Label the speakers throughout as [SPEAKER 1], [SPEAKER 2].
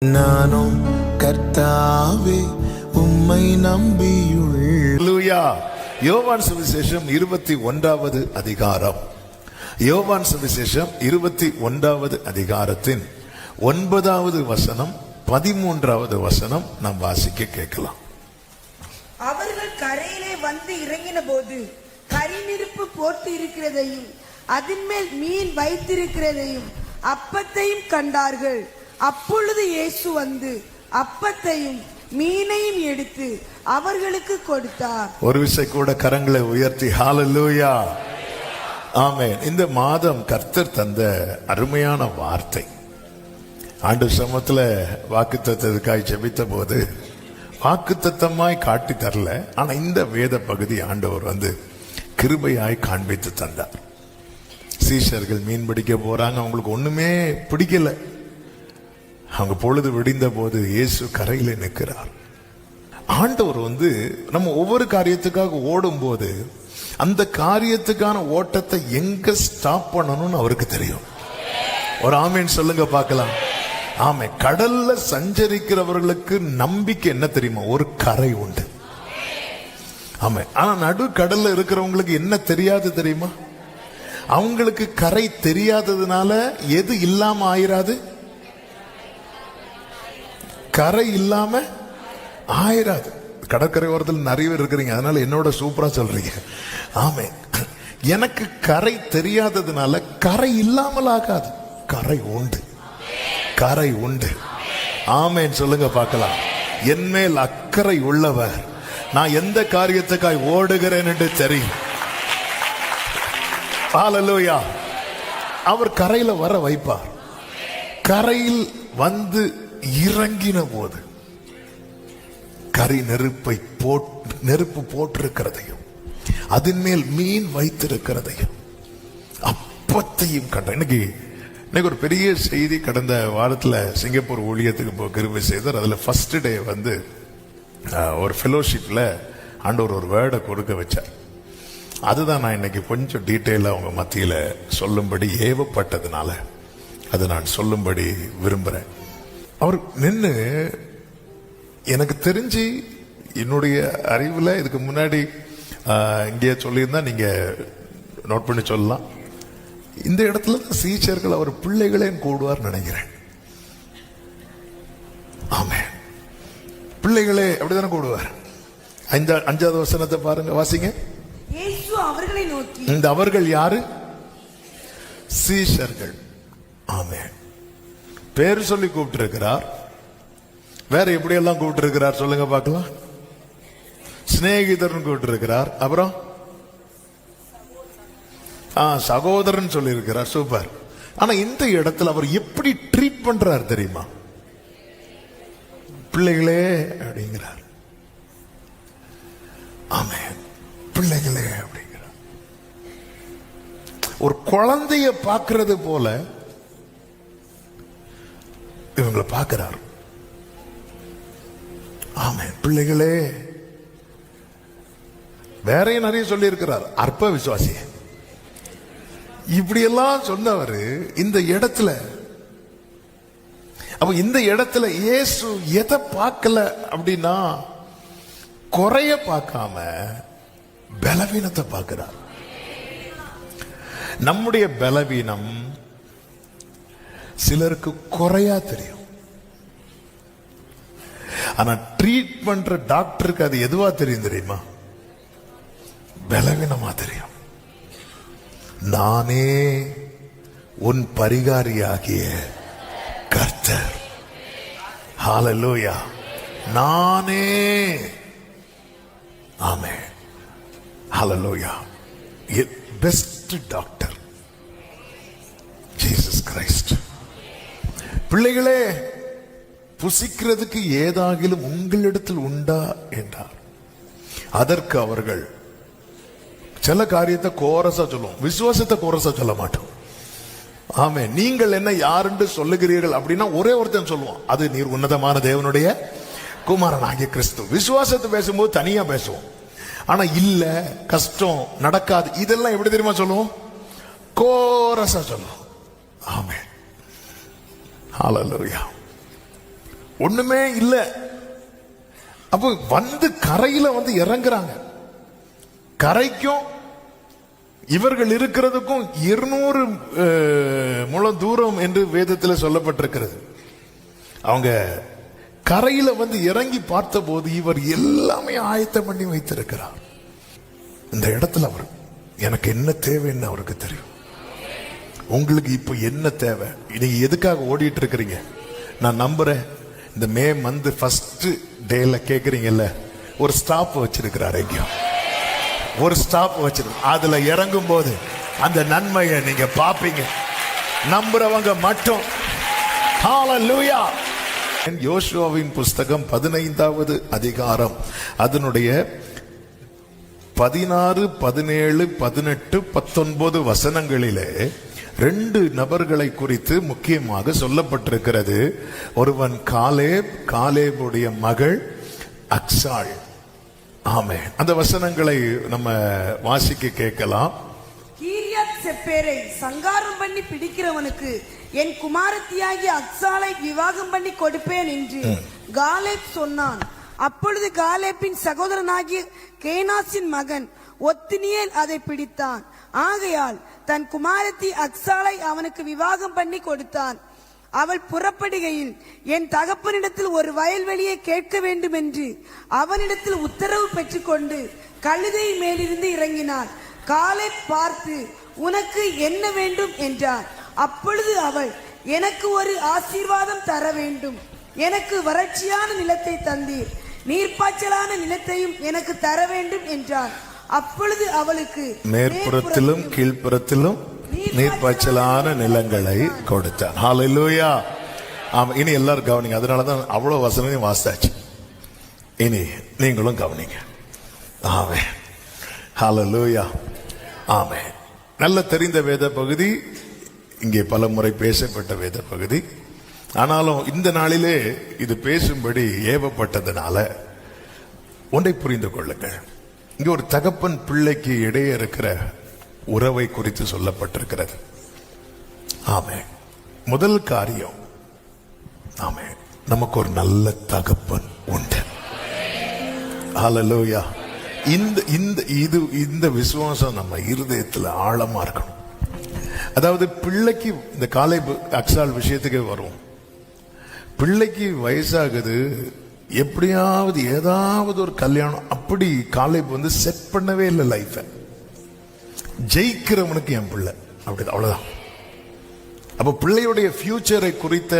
[SPEAKER 1] நானும் கர்த்தாவே உம்மை நம்பியுள்ளேன்.
[SPEAKER 2] யோவான் சுவிசேஷம் 21வது அதிகாரம். யோவான் சுவிசேஷம் 21வது அதிகாரத்தின் 9வது வசனம் 13வது வசனம் நாம் வாசிக்க கேட்கலாம்.
[SPEAKER 3] அவர்கள் கரையிலே வந்து இறங்கின போது கரிநெருப்பு போட்டு இருக்கிறதையும் அதன் மேல் மீன் வைத்திருக்கிறதையும் அப்பத்தையும் கண்டார்கள். அப்பொழுது இயேசு வந்து அப்பத்தையும் மீனையும் எடுத்து அவர்களுக்கு கொடுத்தார்.
[SPEAKER 2] ஒரு விசை கூட கரங்களை உயர்த்தி ஹalleluya, ஆமென். இந்த மாதம் கர்த்தர் தந்த அருமையான வார்த்தை. ஆண்டு சமத்துல வாக்குத்தத்தத்துக்காய் ஜெபித்த போது வாக்குத்தத்தமாய் காட்டி தரல, ஆனா இந்த வேத பகுதி ஆண்டவர் வந்து கிருபையாய் காண்பித்து தந்தார். சீஷர்கள் மீன் பிடிக்க போறாங்க, அவங்களுக்கு ஒண்ணுமே பிடிக்கல. அவங்க பொழுது விடிந்த போது இயேசு கரையில நிற்கிறார். ஆண்டவர் வந்து நம்ம ஒவ்வொரு காரியத்துக்காக ஓடும் போது அந்த காரியத்துக்கான ஓட்டத்தை எங்க ஸ்டாப் பண்ணணும்னு அவருக்கு தெரியும். ஒரு ஆமேன் சொல்லுங்க பார்க்கலாம். ஆமே. கடல்ல சஞ்சரிக்கிறவர்களுக்கு நம்பிக்கை என்ன தெரியுமா? ஒரு கரை உண்டு. ஆமே. ஆனா நடு கடல்ல இருக்கிறவங்களுக்கு என்ன தெரியாது தெரியுமா? அவங்களுக்கு கரை தெரியாததுனால எது இல்லாம ஆயிராது? கரை இல்லாம ஆயிராது. கடற்கரை ஓரத்தில் நிறைய பேர் இருக்கிறீங்க, அதனால என்னோட சூப்பரா சொல்றீங்க. ஆமே. எனக்கு கரை தெரியாததுனால கரை இல்லாமல் ஆகாது. கரை உண்டு, கரை உண்டு. ஆமேன் சொல்லுங்க பார்க்கலாம். என்மேல் அக்கறை உள்ளவர், நான் எந்த காரியத்துக்காய் ஓடுகிறேன் என்று தெரியும். ஹalleluya. அவர் கரையில வர வைப்பார். கரையில் வந்து இறங்கின போது கரி நெருப்பு போட்டிருக்கிறதையும் அதன் மேல் மீன் வைத்திருக்கிறதையும் அப்பத்தையும் கண்ட. இன்னைக்கு ஒரு பெரிய செய்தி. கடந்த வாரத்தில் சிங்கப்பூர் ஊழியத்துக்கு கிருபை செய்தார். அதுல ஃபர்ஸ்ட் டே வந்து ஒரு ஃபெலோஷிப்ல ஆண்டவர் ஒரு வேர்டை கொடுக்க வச்சார். அதுதான் நான் இன்னைக்கு கொஞ்சம் டீட்டெயிலா அவங்க மத்தியில சொல்லும்படி ஏவப்பட்டதுனால அதை நான் சொல்லும்படி விரும்புறேன். அவர் நின்று, எனக்கு தெரிஞ்சு என்னுடைய அறிவுல இதுக்கு முன்னாடி இங்கே சொல்லியிருந்தா நீங்க நோட் பண்ணி சொல்லலாம். இந்த இடத்துல சீச்சர்கள் அவர் பிள்ளைகளே கூடுவார் நினைக்கிறேன். ஆமே, பிள்ளைகளே அப்படித்தானே கூடுவார். 5வது வசனத்தை பாருங்க, வாசிங்க.
[SPEAKER 3] இயேசு அவர்களை நோக்கி,
[SPEAKER 2] இந்த அவர்கள் யாரு? சீஷர்கள். ஆமே. பேர் சொல்லி கூப்பிட்டு இருக்கிறார். வேற எப்படி எல்லாம் கூப்பிட்டு இருக்கிறார் சொல்லுங்க பார்க்கலாம். சிநேகிதர்னு கூப்பிட்டு இருக்கிறார். அப்புறம் சகோதரன் சொல்லி இருக்கிறார். சூப்பர். ஆனா இந்த இடத்துல அவர் எப்படி ட்ரீட் பண்றார் தெரியுமா? பிள்ளைகளே அப்படிங்கிறார். ஆமே, பிள்ளைகளே அப்படிங்கிறார். ஒரு குழந்தைய பார்க்கிறது போல இவங்களை பார்க்கிறார். ஆமே, பிள்ளைகளே. வேறையும் நிறைய சொல்லி இருக்கிறார். அற்ப விசுவாசி இப்படி எல்லாம் சொன்னவர் இந்த இடத்துல. அப்ப இந்த இடத்துல இயேசு எதை பார்க்கல அப்படின்னா, குறைய பார்க்காம பலவீனத்தை பார்க்கிறார். நம்முடைய பலவீனம் சிலருக்கு குறையா தெரியும். ஆனா ட்ரீட் பண்ற டாக்டருக்கு அது எதுவா தெரியும் தெரியுமா? பலவீனமா தெரியும். நானே உன் பரிகாரியாகிய கர்த்தர். ஹalleluya. நானே. ஆமே, ஹalleluya. Best doctor Jesus Christ. பிள்ளைகளே, புசிக்கிறதுக்கு ஏதாகிலும் உங்களிடத்தில் உண்டா என்றார். அதற்கு அவர்கள் சில காரியத்தை கோரசா சொல்லுவோம், விசுவாசத்தை கோரசா சொல்ல மாட்டோம். ஆமே. நீங்கள் என்ன யாருன்னு சொல்லுகிறீர்கள் அப்படின்னா ஒரே ஒருத்தன் சொல்லுவோம், அது நீர் உன்னதமான தேவனுடைய குமாரனாகிய கிறிஸ்து. விசுவாசத்தை பேசும்போது தனியா பேசுவோம். ஆனா இல்ல, கஷ்டம், நடக்காது, இதெல்லாம் எப்படி தெரியுமா சொல்லுவோம்? கோரசா சொல்லுவோம். ஆமே, ஹalleluya. ஒண்ணுமே இல்லை. அப்போ வந்து கரையில வந்து இறங்குறாங்க. கரைக்கும் இவர்கள் இருக்கிறதுக்கும் 200 முழம் தூரம் என்று வேதத்தில் சொல்லப்பட்டிருக்கிறது. அவங்க கரையில வந்து இறங்கி பார்த்த போது இவர் எல்லாமே ஆயத்தம் பண்ணி வைத்திருக்கிறார். இந்த இடத்துல அவர் எனக்கு என்ன தேவைன்னு அவருக்கு தெரியும். உங்களுக்கு இப்ப என்ன தேவை, நீங்க எதுக்காக ஓடிட்டு இருக்கிறீங்க? நான் நம்புறேன் இந்த மே மந்த் ஃபர்ஸ்ட் டேல கேக்குறீங்கல்ல, ஒரு ஸ்டாப் வச்சிருக்கிறார். எங்கேயும் ஒரு ஸ்டாப் வச்சிருக்கு. அதுல இறங்கும் போது அந்த நன்மையை நீங்க பாப்பீங்க. நம்புறவங்க மட்டும். ஹalleluya. யோசுவாவின் புஸ்தகம் 15வது அதிகாரம் அதனுடைய 16, 17, 18, 19 வசனங்களிலே 2 நபர்களை குறித்து முக்கியமாக சொல்லப்பட்டிருக்கிறது. ஒருவன் காலேப், காலேபுடைய மகள் அக்சாள். ஆமென். அந்த வசனங்களை நம்ம வாசிக்க கேட்கலாம்.
[SPEAKER 3] கீரியாத் செப்பேரை சங்காரம் பண்ணி பிடிக்கிறவனுக்கு என் குமாரத்தியாகிய அக்சாளை விவாகம் பண்ணி கொடுப்பேன் என்று காலேப் சொன்னான். அப்பொழுது காலேப்பின் சகோதரனாகிய கேனாசின் மகன் ஒத்தினியேல் அதை பிடித்தான். ஆகையால் தன் குமாரத்தி அக்சாளை அவனுக்கு விவாகம் பண்ணி கொடுத்தான். அவள் புறப்படுகையில் என் தகப்பனிடத்தில் ஒரு வயல்வெளியை கேட்க வேண்டும் என்று அவனிடத்தில் உத்தரவு பெற்றுக்கொண்டு கழுதை மேலிருந்து இறங்கினார். காலேப் பார்த்து, உனக்கு என்ன வேண்டும் என்றார். அப்பொழுது அவள், எனக்கு ஒரு ஆசீர்வாதம் தர வேண்டும். எனக்கு வறட்சியான நிலத்தை தந்தீர், நீர்ப்பாய்ச்சலான நிலத்தையும் எனக்கு தர வேண்டும் என்றார். அப்பொழுது அவளுக்கு
[SPEAKER 2] மேற்புறத்திலும் கீழ்ப்புறத்திலும் நீர்ப்பாய்ச்சலான நிலங்களை கொடுத்தார். ஹalleluya. ஆமா, இனி எல்லாரும் கவனிங்க. அதனாலதான் அவ்வளவு வசனத்தையும் வாசிச்சாச்சு. இனி நீங்களும் கவனிங்க. ஆமென். ஹalleluya. ஆமென். நல்ல தெரிந்த வேத பகுதி, இங்கே பல முறை பேசப்பட்ட வேத பகுதி. ஆனாலும் இந்த நாளிலே இது பேசும்படி ஏவப்பட்டதுனால ஒன்றை புரிந்து கொள்ளுங்கள். இங்க ஒரு தகப்பன் பிள்ளைக்கு இடையே இருக்கிற உறவை குறித்து சொல்லப்பட்டிருக்கிறது. ஆமென். முதல் காரியம், ஆமென், நமக்கு ஒரு நல்ல தகப்பன் உண்டு. ஹalleluya. இந்த விசுவாசம் நம்ம இருதயத்தில் ஆழமா இருக்கணும். அதாவது பிள்ளைக்கு, இந்த காலேப் அக்சாள் விஷயத்துக்கு வரும். பிள்ளைக்கு வயசாகுது, எப்படியாவது ஏதாவது ஒரு கல்யாணம், அப்படி காலேப் வந்து செட் பண்ணவே இல்லை லைஃப. ஜெயிக்கிறவனுக்கு என் பிள்ளை அப்படி, அவ்வளவுதான். அப்ப பிள்ளையுடைய ஃபியூச்சரை குறித்த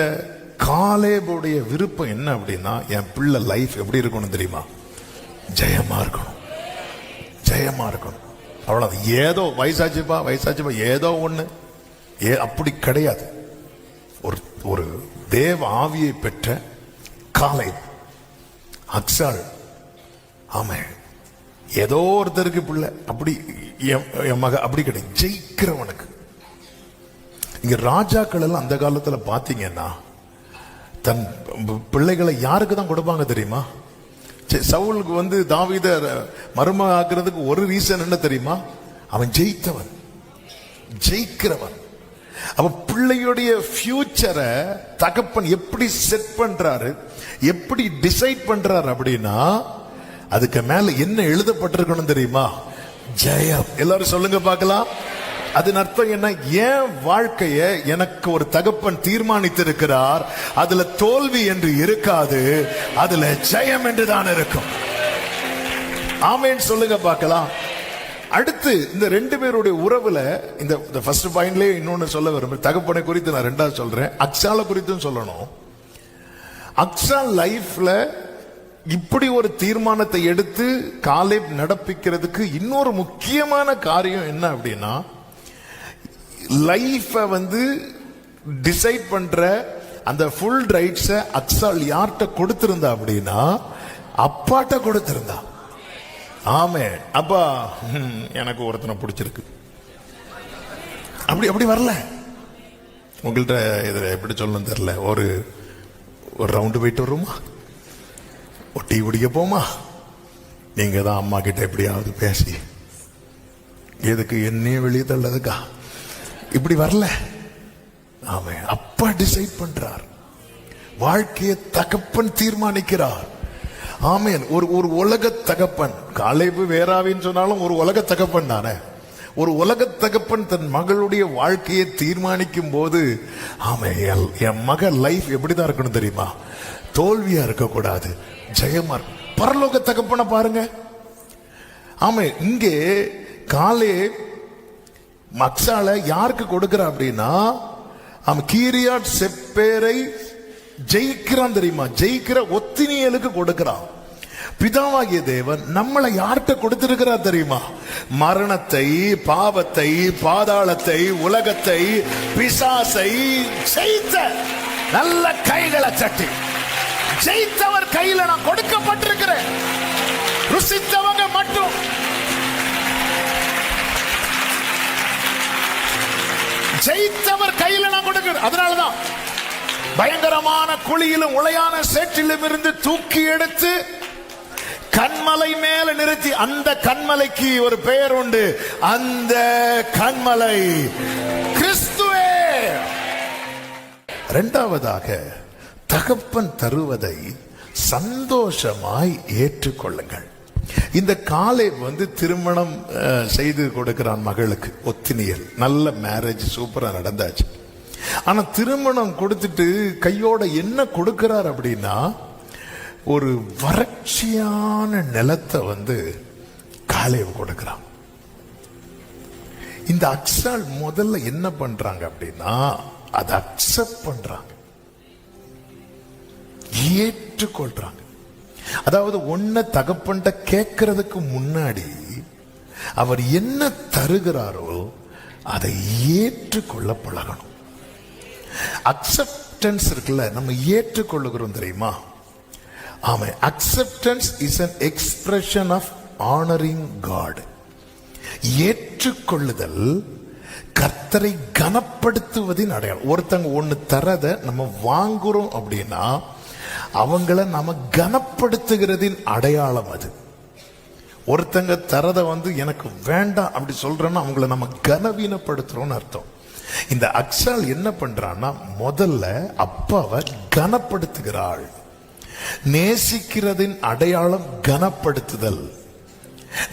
[SPEAKER 2] காலேபுடைய விருப்பம் என்ன அப்படின்னா, என் பிள்ளை லைஃப் எப்படி இருக்கணும் தெரியுமா? ஜெயமா இருக்கணும், ஜெயமா இருக்கணும். அவ்வளவு. ஏதோ வயசாச்சுப்பா ஏதோ ஒண்ணு, அப்படி கிடையாது. ஒரு தேவ ஆவியை பெற்ற காலேப், அக்சாள், ஆமே, ஏதோ ஒருத்தருக்கு பிள்ளை, அப்படி என் மக அப்படி கிடையாது. ஜெயிக்கிறவனுக்கு. இங்க ராஜாக்கள் எல்லாம் அந்த காலத்துல பாத்தீங்கன்னா தன் பிள்ளைகளை யாருக்கு தான் கொடுப்பாங்க தெரியுமா? சவுலுக்கு வந்து தாவீத மருமக ஆக்குறதுக்கு ஒரு ரீசன் என்ன தெரியுமா? அவன் ஜெயித்தவன், ஜெயிக்கிறவன். அப்ப பிள்ளையுடைய ஃபியூச்சரை தகப்பன் எப்படி செட் பண்றாரு, எப்படி டிசைட் பண்றாரு அப்படின்னா, அதுக்கு மேல என்ன எழுதப்பட்டிருக்கணும் தெரியுமா? ஜெயம். எல்லாரும் சொல்லுங்க பார்க்கலாம். அதன் அர்த்தம் என்ன? என் வாழ்க்கைய எனக்கு ஒரு தகப்பன் தீர்மானித்திருக்கிறார். அதுல தோல்வி என்று இருக்காது, அதுல ஜெயம் என்று தான் இருக்கும். ஆமென் சொல்லுங்க பார்க்கலாம். அடுத்து இந்த 2 பேருடைய உறவுல, இந்த ஃபர்ஸ்ட் பாயிண்ட்லயே இன்னொன்னு சொல்ல விரும்புறேன். தகப்பனை குறித்து நான் 2வது சொல்றேன், அக்சால குறித்தும் சொல்லணும். அக்சால் லைஃப்ல இப்படி ஒரு தீர்மானத்தை எடுத்து காலேப் நடப்பிக்கிறதுக்கு இன்னொரு முக்கியமான காரியம் என்ன அப்படின்னா, லைஃப வந்து டிசைட் பண்ற அந்த ஃபுல் ரைட்ஸ அக்சால் யார்கிட்ட கொடுத்திருந்தா அப்படின்னா, அப்பாட்ட கொடுத்திருந்தா. ஆமே, அப்பா எனக்கு ஒருத்தனை பிடிச்சிருக்கு, அப்படி வரல. உங்கள்கிட்ட இதில் எப்படி சொல்லணும் தெரியல. ஒரு ரவுண்டு போயிட்டு வருமா, ஒரு டீ குடிக்க போமா, நீங்க தான் அம்மா கிட்ட எப்படியாவது பேசி எதுக்கு என்னையும் வெளியே தள்ளதுக்கா, இப்படி வரல. ஆமே, அப்பா டிசைட் பண்றார். வாழ்க்கையை தகப்பன் தீர்மானிக்கிறார். ஆமேன். ஒரு உலக தகப்பன், காலேபு வேறாவின்னு சொன்னாலும் ஒரு உலக தகப்பன் தானே. ஒரு உலக தகப்பன் தன் மகளுடைய வாழ்க்கையை தீர்மானிக்கும் போது, ஆமே, என் மக லைஃப் எப்படிதான் இருக்கணும் தெரியுமா? தோல்வியா இருக்கக்கூடாது, ஜெயமா. பரலோக தகப்பனை பாருங்க. ஆமே, இங்கே காலேப் மக்சால யாருக்கு கொடுக்கிற அப்படின்னா, அவன் கீரியாத் செப்பேரை ஜெயிக்கிறான் தெரியுமா? ஜெயிக்கிற ஒத்தினியலுக்கு கொடுக்கிறான். பிதாவாகிய தேவன் நம்மளை யார்கிட்ட கொடுத்திருக்கிறார் தெரியுமா? மரணத்தை, பாவத்தை, பாதாளத்தை, உலகத்தை, பிசாசை ஜெயித்த நல்ல கைகளை தட்டி ஜெயித்தவர் கையில நான் கொடுக்கப்பட்டிருக்கிறேன். ருசித்தவங்க மட்டும் ஜெயித்தவர் கையில நான் கொடுக்கிறேன். அதனாலதான் பயங்கரமான குழியிலும் உளையான சேற்றிலும் இருந்து தூக்கி எடுத்து கண்மலை மேல நிறுத்தி, அந்த கண்மலைக்கு ஒரு பெயர் உண்டு. அந்த கண்மலை கிறிஸ்துவே. இரண்டாவதாக, தகப்பன் தருவதை சந்தோஷமாய் ஏற்றுக்கொள்ளுங்கள். இந்த காலேப் திருமணம் செய்து கொடுக்கிறான் மகளுக்கு, ஒத்தினியல். நல்ல மேரேஜ், சூப்பரா நடந்தாச்சு. ஆனா திருமணம் கொடுத்துட்டு கையோட என்ன கொடுக்கிறார் அப்படின்னா, ஒரு வறட்சியான நிலத்தை காலேப் கொடுக்கிறான். இந்த அக்சால் முதல்ல என்ன பண்றாங்க அப்படின்னா, அதை அக்செப்ட் பண்றாங்க, ஏற்றுக்கொள்றாங்க. அதாவது ஒன்ன தகப்பன்ட்ட கேட்கறதுக்கு முன்னாடி அவர் என்ன தருகிறாரோ அதை ஏற்றுக்கொள்ள பழகணும். அக்செப்டன்ஸ் இருக்குல்ல, நம்ம ஏற்றுக்கொள்ளுகிறோம் தெரியுமா? ஆமா, acceptance is an expression of honoring God. ஏற்றுக்கொள்ளுதல் கர்த்தரை கனப்படுத்துவதின் அடையாளம். ஒருத்தங்க ஒண்ணு தரத நம்ம வாங்குறோம் அப்படின்னா அவங்கள நம்ம கனப்படுத்துகிறதின் அடையாளம் அது. ஒருத்தங்க தரத எனக்கு வேண்டாம் அப்படி சொல்றோம்னா அவங்கள நம்ம கனவீனப்படுத்துறோம்னு அர்த்தம். இந்த அக்சால் என்ன பண்றான்னா, முதல்ல அப்பாவை கனப்படுத்துகிறாள். நேசிக்கிறதின் அடையாளம் கனப்படுத்துதல்.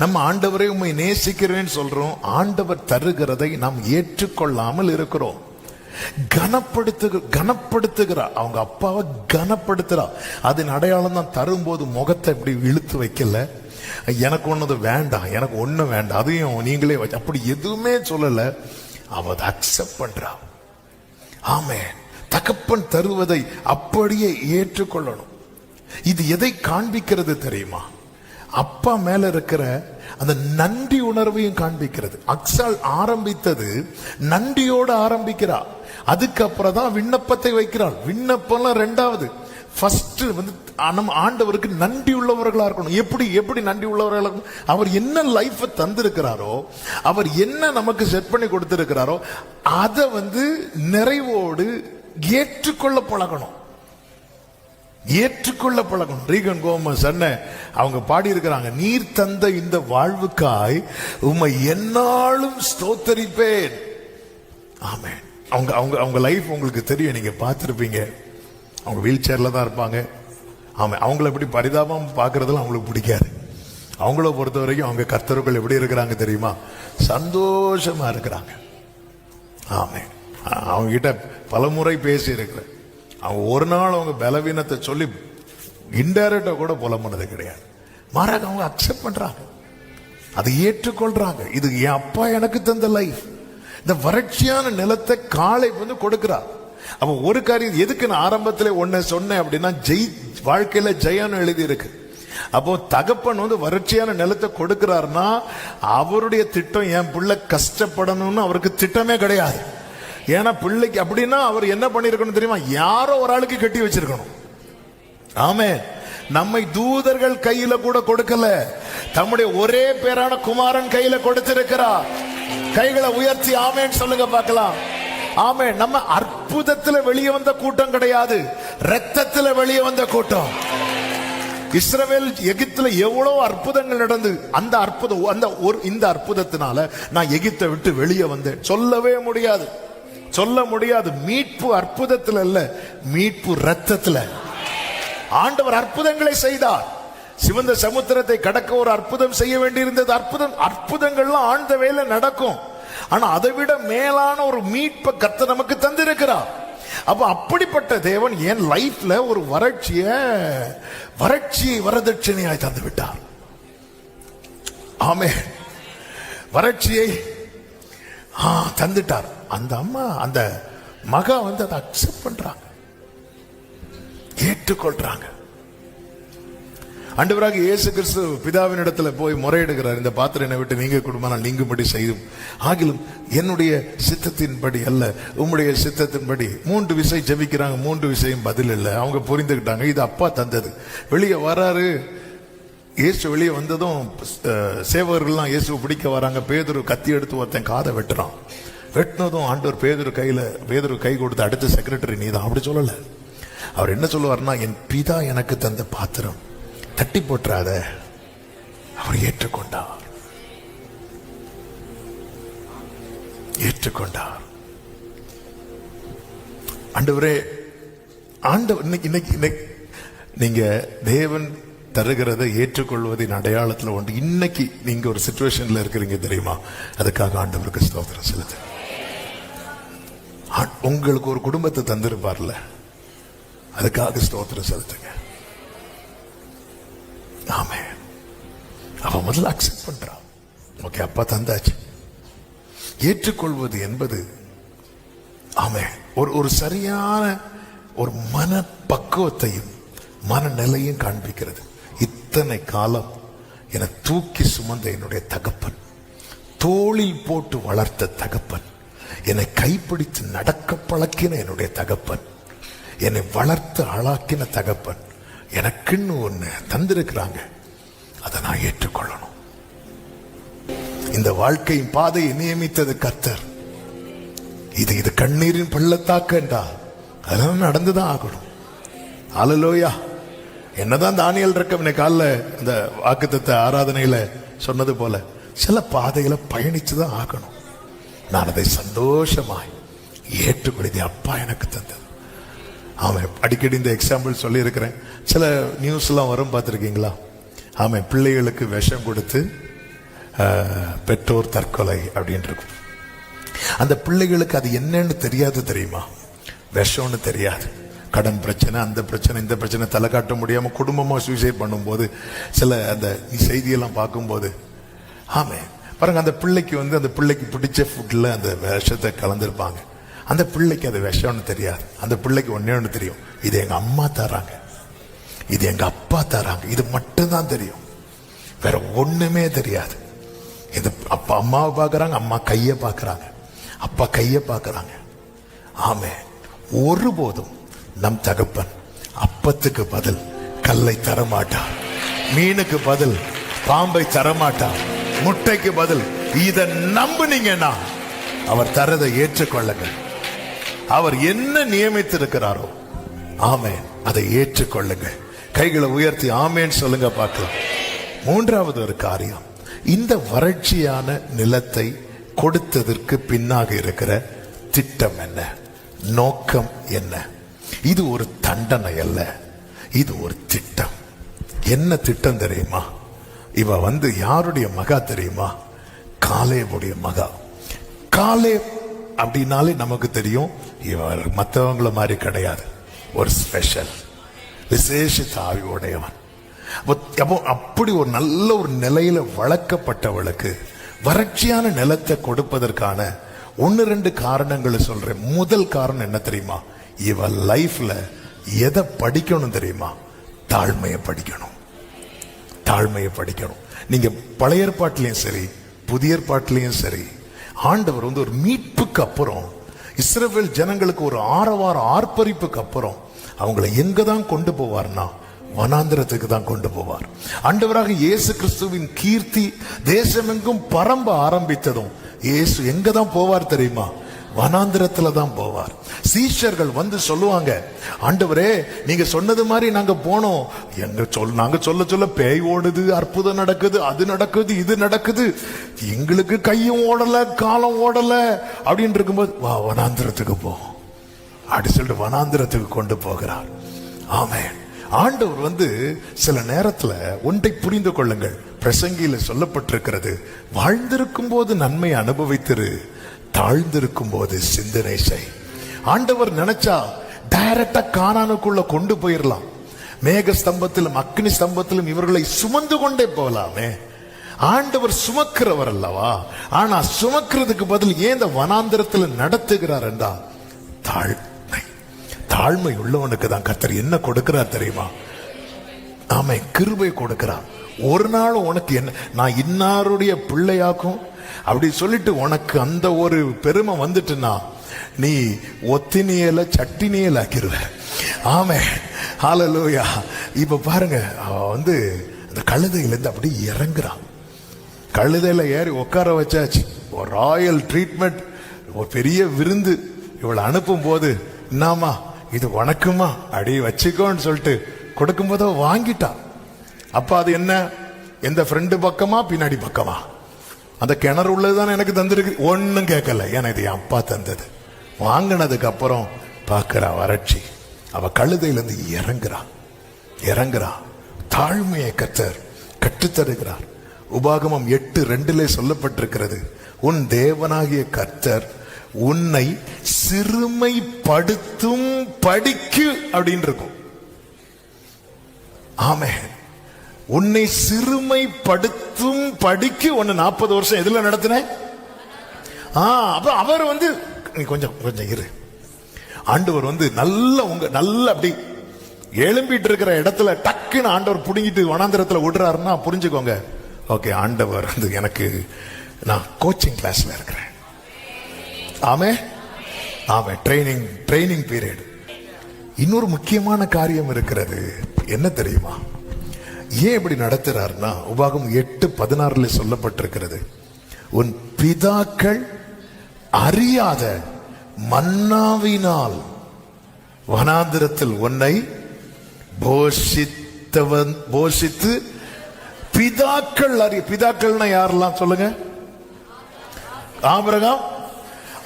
[SPEAKER 2] நம்ம ஆண்டவரை உம்மை நேசிக்கிறேன்னு சொல்றோம், ஆண்டவர் தருகிறதை நாம் ஏற்றுக்கொள்ளாமல் இருக்கிறோம். கனப்படுத்துகிறா, அவங்க அப்பாவை கனப்படுத்துறா. அதன் அடையாளம் தான் தரும்போது முகத்தை இப்படி இழுத்து வைக்கல, எனக்கு ஒண்ணு வேண்டாம், எனக்கு ஒண்ணு வேண்டாம், அதையும் நீங்களே வச்சு அப்படி எதுவுமே சொல்லல. அவ அக்செப்ட் பண்றா. ஆமே, தகப்பன் தருவதை அப்படியே ஏற்றுக்கொள்ளணும். இது எதை காண்பிக்கிறது தெரியுமா? அப்பா மேல இருக்கிற அந்த நன்றி உணர்வையும் காண்பிக்கிறது. அக்சால் ஆரம்பித்தது நன்றியோடு ஆரம்பிக்கிறா, அதுக்கப்புறம் தான் விண்ணப்பத்தை வைக்கிறாள். விண்ணப்பம் ரெண்டாவது. ஃபர்ஸ்ட் நம்ம ஆண்டவருக்கு நன்றி உள்ளவர்களா இருக்கணும். எப்படி நன்றி உள்ளவர்களா இருக்கணும்? அவர் என்ன லைஃப் தந்திருக்கிறாரோ, அவர் என்ன நமக்கு செட் பண்ணி கொடுத்திருக்கிறாரோ அதை நிறைவோடு ஏற்றுக்கொள்ள பழகணும். ஏற்றுக்கொள்ள பழகணும். ரீகன் கோமஸ் அண்ணன் அவங்க பாடி இருக்கிறாங்க, நீர் தந்த இந்த வாழ்வுக்காய் உம்மை என்னாலும் ஸ்தோத்தரிப்பேன். ஆமென். அவங்க அவங்க அவங்க லைஃப் உங்களுக்கு தெரியும், நீங்க பார்த்திருப்பீங்க. அவங்க வீல் சேர்ல தான் இருப்பாங்க. ஆமா, அவங்கள எப்படி பரிதாபம் பார்க்கறதுல அவங்களுக்கு பிடிக்காது. அவங்கள பொறுத்த வரைக்கும் அவங்க கர்த்தர்கள் எப்படி இருக்கிறாங்க தெரியுமா? சந்தோஷமா இருக்கிறாங்க. ஆமே, அவங்க கிட்ட பலமுறை பேசி இருக்கிறேன். அவங்க ஒரு நாள் அவங்க பலவீனத்தை சொல்லி இன்டைரக்டா கூட புலம்புனது கிடையாது. மாறாக அவங்க அக்செப்ட் பண்றாங்க, அதை ஏற்றுக்கொள்றாங்க. இது என் அப்பா எனக்கு தந்த லைஃப். இந்த வறட்சியான நிலத்தை காலை கொடுக்கிறார். அப்ப ஒரு காரியம் எதுக்கு நான் ஆரம்பத்துல ஒன்ன சொன்னேன் அப்படின்னா, வாழ்க்கையில ஜெயம் எழுதி இருக்கு. அப்போ தகப்பன் வறட்சியான நிலத்தை கொடுக்கிறாருன்னா அவருடைய திட்டம் என் பிள்ளை கஷ்டப்படணும்னு அவருக்கு திட்டமே கிடையாது. ஏன்னா பிள்ளைக்கு அப்படின்னா அவர் என்ன பண்ணிருக்கணும் தெரியுமா? யாரோ ஒரு ஆளுக்கு கட்டி வச்சிருக்கணும். ஆமே, நம்மை தூதர்கள் கையில கூட கொடுக்கல, தம்முடைய ஒரே பேரான குமாரன் கையில கொடுத்திருக்கிறார். கைகளை உயர்த்தி ஆமேன்னு சொல்லுங்க பார்க்கலாம். ஆமே, நம்ம அற்புதத்துல வெளியே வந்த கூட்டம் கிடையாது, ரத்தத்துல வெளியே வந்த கூட்டம். இஸ்ரவேல் எகிப்துல எவ்வளவு அற்புதங்கள் நடந்து, அந்த அற்புதம் இந்த அற்புதத்தினால நான் எகிப்தை விட்டு வெளியே வந்தேன் சொல்லவே முடியாது. சொல்ல முடியாது. மீட்பு அற்புதத்தில் அல்ல, மீட்பு ரத்தத்தில். ஆண்டவர் அற்புதங்களை செய்தார். சிவந்த சமுத்திரத்தை கடக்க ஒரு அற்புதம் செய்ய வேண்டியிருந்தது. அற்புதங்கள்லாம் ஆழ்ந்த வேலை நடக்கும். ஆனா அதை விட மேலான ஒரு மீட்பை கர்த்தர் நமக்கு தந்திருக்கிறார். அப்ப அப்படிப்பட்ட தேவன் என் லைஃப்ல ஒரு வறட்சியை வரதட்சணையாய் தந்து விட்டார். ஆமே, வறட்சியை தந்துட்டார். அந்த அம்மா, அந்த மகா வந்து அதை அக்செப்ட் பண்றாங்க, ஏற்றுக்கொள்றாங்க. ஆண்டவராக இயேசு கிறிஸ்து பிதாவின் இடத்துல போய் முறையிடுகிறார், இந்த பாத்திரம் என்னை விட்டு நீங்க குடும்பம் நீங்கும்படி செய்யும், ஆகிலும் என்னுடைய சித்தத்தின்படி அல்ல உம்முடைய சித்தத்தின்படி. 3 விசை ஜெபிக்கிறாங்க, 3 விசையும் பதில் இல்லை. அவங்க புரிந்துக்கிட்டாங்க இது அப்பா தந்தது. வெளியே வராரு, இயேசு வெளியே வந்ததும் சேவகர்கள்லாம் இயேசுவை பிடிக்க வராங்க. பேதுரு கத்தி எடுத்து ஒருத்தன் காதை வெட்டுறான். வெட்டினதும் ஆண்டவர் பேதுரு கை கொடுத்து அடுத்த செக்ரட்டரி நீதான். அப்படி சொல்லல. அவர் என்ன சொல்லுவார்னா, என் பிதா எனக்கு தந்த பாத்திரம் தட்டி போட்டுறாத. அவர் ஏற்றுக்கொண்டார். ஆண்டவரே, இன்னைக்கு நீங்க தேவன் தருகிறதை ஏற்றுக்கொள்வதின் அடையாளத்தில் ஒன்று. இன்னைக்கு நீங்க ஒரு சிச்சுவேஷன்ல இருக்கிறீங்க தெரியுமா, அதுக்காக ஆண்டவருக்கு ஸ்தோத்திரம் செலுத்து. உங்களுக்கு ஒரு குடும்பத்தை தந்திருப்பார்ல, அதுக்காக ஸ்தோத்திரம் செலுத்துங்க. ஆமே, அவ முதல்ல அக்செப்ட் பண்றான். ஓகே, அப்பா தந்தாச்சு. ஏற்றுக்கொள்வது என்பது ஆமே ஒரு சரியான ஒரு மன பக்குவத்தையும் மனநிலையும் காண்பிக்கிறது. இத்தனை காலம் என தூக்கி சுமந்த என்னுடைய தகப்பன், தோளில் போட்டு வளர்த்த தகப்பன், என்னை கைப்பிடித்து நடக்க பழக்கின என்னுடைய தகப்பன், என்னை வளர்த்து ஆளாக்கின தகப்பன் எனக்குன்னு ஒண்ணு தந்திருக்கிறாங்க. அதை நான் ஏற்றுக்கொள்ளணும். இந்த வாழ்க்கையின் பாதையை நியமித்தது கர்த்தர். இது கண்ணீரின் பள்ளத்தாக்கு என்றால் அதெல்லாம் நடந்துதான் ஆகணும். அல்லேலூயா. என்னதான் தானியேல் ரக்கம் காலைல இந்த வாக்குத்தத்த ஆராதனையில சொன்னது போல சில பாதைகளை பயணிச்சுதான் ஆகணும். நான் அதை சந்தோஷமாய் ஏற்றுக்கொள்ளுது. அப்பா எனக்கு தந்தது. ஆமாம், அடிக்கடி இந்த எக்ஸாம்பிள் சொல்லி இருக்கிறேன். சில நியூஸ் எல்லாம் வரும், பார்த்துருக்கீங்களா? ஆமாம், பிள்ளைகளுக்கு விஷம் கொடுத்து பெற்றோர் தற்கொலை அப்படின்னு இருக்கும். அந்த பிள்ளைகளுக்கு அது என்னன்னு தெரியாது தெரியுமா? விஷம்னு தெரியாது. கடன் பிரச்சனை, அந்த பிரச்சனை, இந்த பிரச்சனை, தலை காட்ட முடியாம குடும்பமா சூசைட் பண்ணும்போது சில அந்த செய்தியெல்லாம் பார்க்கும்போது ஆமே பாருங்க, அந்த பிள்ளைக்கு பிடிச்ச ஃபுட்ல அந்த விஷத்தை கலந்துருப்பாங்க. அந்த பிள்ளைக்கு அது விஷம்னு தெரியாது. அந்த பிள்ளைக்கு ஒண்ணு தெரியும், இது எங்க அம்மா தராங்க, இது எங்க அப்பா தராங்க, இது மட்டும்தான் தெரியும், வேற ஒண்ணுமே தெரியாது. இது அப்பா அம்மாவை பாக்குறாங்க, அம்மா கைய பாக்குறாங்க, அப்பா கைய பாக்குறாங்க. ஆமே, ஒருபோதும் நம் தகப்பன் அப்பத்துக்கு பதில் கல்லை தரமாட்டார், மீனுக்கு பதில் பாம்பை தரமாட்டார், முட்டைக்கு பதில். இதை நம்புனீங்கன்னா அவர் தரதை ஏற்றுக்கொள்ளுங்க. அவர் என்ன நியமித்திருக்கிறாரோ ஆமென், அதை ஏற்றுக்கொள்ளுங்க. கைகளை உயர்த்தி ஆமென் சொல்லுங்க பார்க்கலாம். மூன்றாவது ஒரு காரியம், இந்த வறட்சியான நிலத்தை கொடுத்ததற்கு பின்னாக இருக்கிற திட்டம் என்ன, நோக்கம் என்ன? இது ஒரு தண்டனை அல்ல, இது ஒரு திட்டம். என்ன திட்டம் தெரியுமா? இவ யாருடைய மகா தெரியுமா? காலேபுடைய மகா. காலேப் அப்படின்னாலே நமக்கு தெரியும், இவர் மற்றவங்கள மாதிரி கிடையாது, ஒரு ஸ்பெஷல் விசேஷித்த ஆவி உடையவன். அப்படி ஒரு நல்ல ஒரு நிலையில வளர்க்கப்பட்டவளுக்கு வறட்சியான நிலத்தை கொடுப்பதற்கான 1-2 காரணங்களை சொல்றேன். முதல் காரணம் என்ன தெரியுமா? இவ லைஃப்ல எதை படிக்கணும் தெரியுமா? தாழ்மையை படிக்கணும். தாழ்மையை படிக்கணும். நீங்க பழைய ஏற்பாட்டிலையும் சரி புதிய ஏற்பாட்டிலையும் சரி, ஆண்டவர் ஒரு மீட்புக்கு அப்புறம் இஸ்ரவேல் ஜனங்களுக்கு ஒரு ஆர்ப்பரிப்புக்கு அப்புறம் அவங்களை எங்க தான் கொண்டு போவார்னா வனாந்திரத்துக்கு தான் கொண்டு போவார். ஆண்டவராக இயேசு கிறிஸ்துவின் கீர்த்தி தேசமெங்கும் பரம்ப ஆரம்பித்ததும் இயேசு எங்க தான் போவார் தெரியுமா? வனாந்திரத்துல தான் போவார். சீஷர்கள் வந்து சொல்லுவாங்க, ஆண்டவரே நீங்க சொன்னது மாதிரி நாங்க போனோம், நாங்க சொல்ல சொல்ல பேய் ஓடுது, அற்புதம் நடக்குது, அது நடக்குது, இது நடக்குது, எங்களுக்கு கையும் ஓடல காலம் ஓடல அப்படின்னு இருக்கும்போது வா வனாந்திரத்துக்கு போ அப்படி சொல்லிட்டு வனாந்திரத்துக்கு கொண்டு போகிறார். ஆமென். ஆண்டவர் வந்து சில நேரத்துல ஒன்றை புரிந்து கொள்ளுங்கள், பிரசங்கியில சொல்லப்பட்டிருக்கிறது, வாழ்ந்திருக்கும் போது நன்மை அனுபவித்திரு, தாழ்ந்திருக்கும் போது சிந்தனை செய். ஆண்டவர் நினைச்சா டைரக்டா கானானுக்குள்ள கொண்டு போயிடலாம். மேக ஸ்தம்பத்திலும் அக்னி ஸ்தம்பத்திலும் இவர்களை சுமந்து கொண்டே போகலாமே. ஆண்டவர் சுமக்கிறவர் அல்லவா? ஆனா சுமக்கிறதுக்கு பதில் ஏன் இந்த வனாந்திரத்தில் நடத்துகிறார் என்றால் தாழ்மை உள்ளவனுக்கு தான் கர்த்தர் என்ன கொடுக்கிறார் தெரியுமா? ஆமை கிருபை கொடுக்கிறார். ஒரு நாள் உனக்கு என்ன, நான் இன்னாருடைய பிள்ளையாக்கும் அப்படி சொல்லிட்டு உனக்கு அந்த ஒரு பெருமை வந்துட்டுன்னா நீ ஒத்தினியல சட்டினியல் ஆக்கிருவ. ஆமே, ஹல்லேலூயா. இப்ப பாருங்க, வந்து அந்த கழுதையிலிருந்து அப்படி இறங்குறான். கழுதையில ஏறி உட்கார வச்சாச்சு, ஒரு ராயல் ட்ரீட்மெண்ட், ஒரு பெரிய விருந்து. இவளை அனுப்பும் போது, என்னமா இது வணக்கமா அடி வச்சுக்கோன்னு சொல்லிட்டு கொடுக்கும் போதோ வாங்கிட்டான். அப்ப அது என்ன, எந்த ஃப்ரெண்டு பக்கமா பின்னாடி பக்கமா? அந்த கிணறு உள்ளதுதான் எனக்கு தந்திருக்கு, ஒன்னும் கேட்கல, ஏன்னா இது என் அப்பா தந்தது. வாங்கினதுக்கு அப்புறம் பார்க்கிறா வறட்சி. அவ கழுதையிலிருந்து இறங்குறா. தாழ்மையை கர்த்தர் கற்றுத்தருகிறார். உபாகமம் 8:2 சொல்லப்பட்டிருக்கிறது, உன் தேவனாகிய கர்த்தர் உன்னை சிறுமைப்படுத்தும் படிக்கு அப்படின்னு இருக்கும். ஆமென். உன்னை சிறுமைப்படுத்தும் படிக்கு உன்னை 40 வருஷம் எதுல நடத்தின? அப்ப அவர் வந்து கொஞ்சம் இரு. ஆண்டவர் வந்து நல்ல அப்படி எழும்பிட்டு இருக்கிற இடத்துல டக்குன்னு ஆண்டவர் புடுங்கிட்டு வனாந்திரத்துல விடுறாருன்னா புரிஞ்சுக்கோங்க, ஓகே ஆண்டவர் வந்து எனக்கு, நான் கோச்சிங் கிளாஸ்ல இருக்கிறேன். ஆமே, ட்ரைனிங் பீரியட். இன்னொரு முக்கியமான காரியம் இருக்கிறது, என்ன தெரியுமா? ஏன் இப்படி நடத்துறாருன்னா, உபாகம் 8:16 சொல்லப்பட்டிருக்கிறது, உன் பிதாக்கள் அறியாத மன்னாவினால் வனாந்திரத்தில் உன்னை போஷித்து பிதாக்கள்னா யாரெல்லாம் சொல்லுங்க?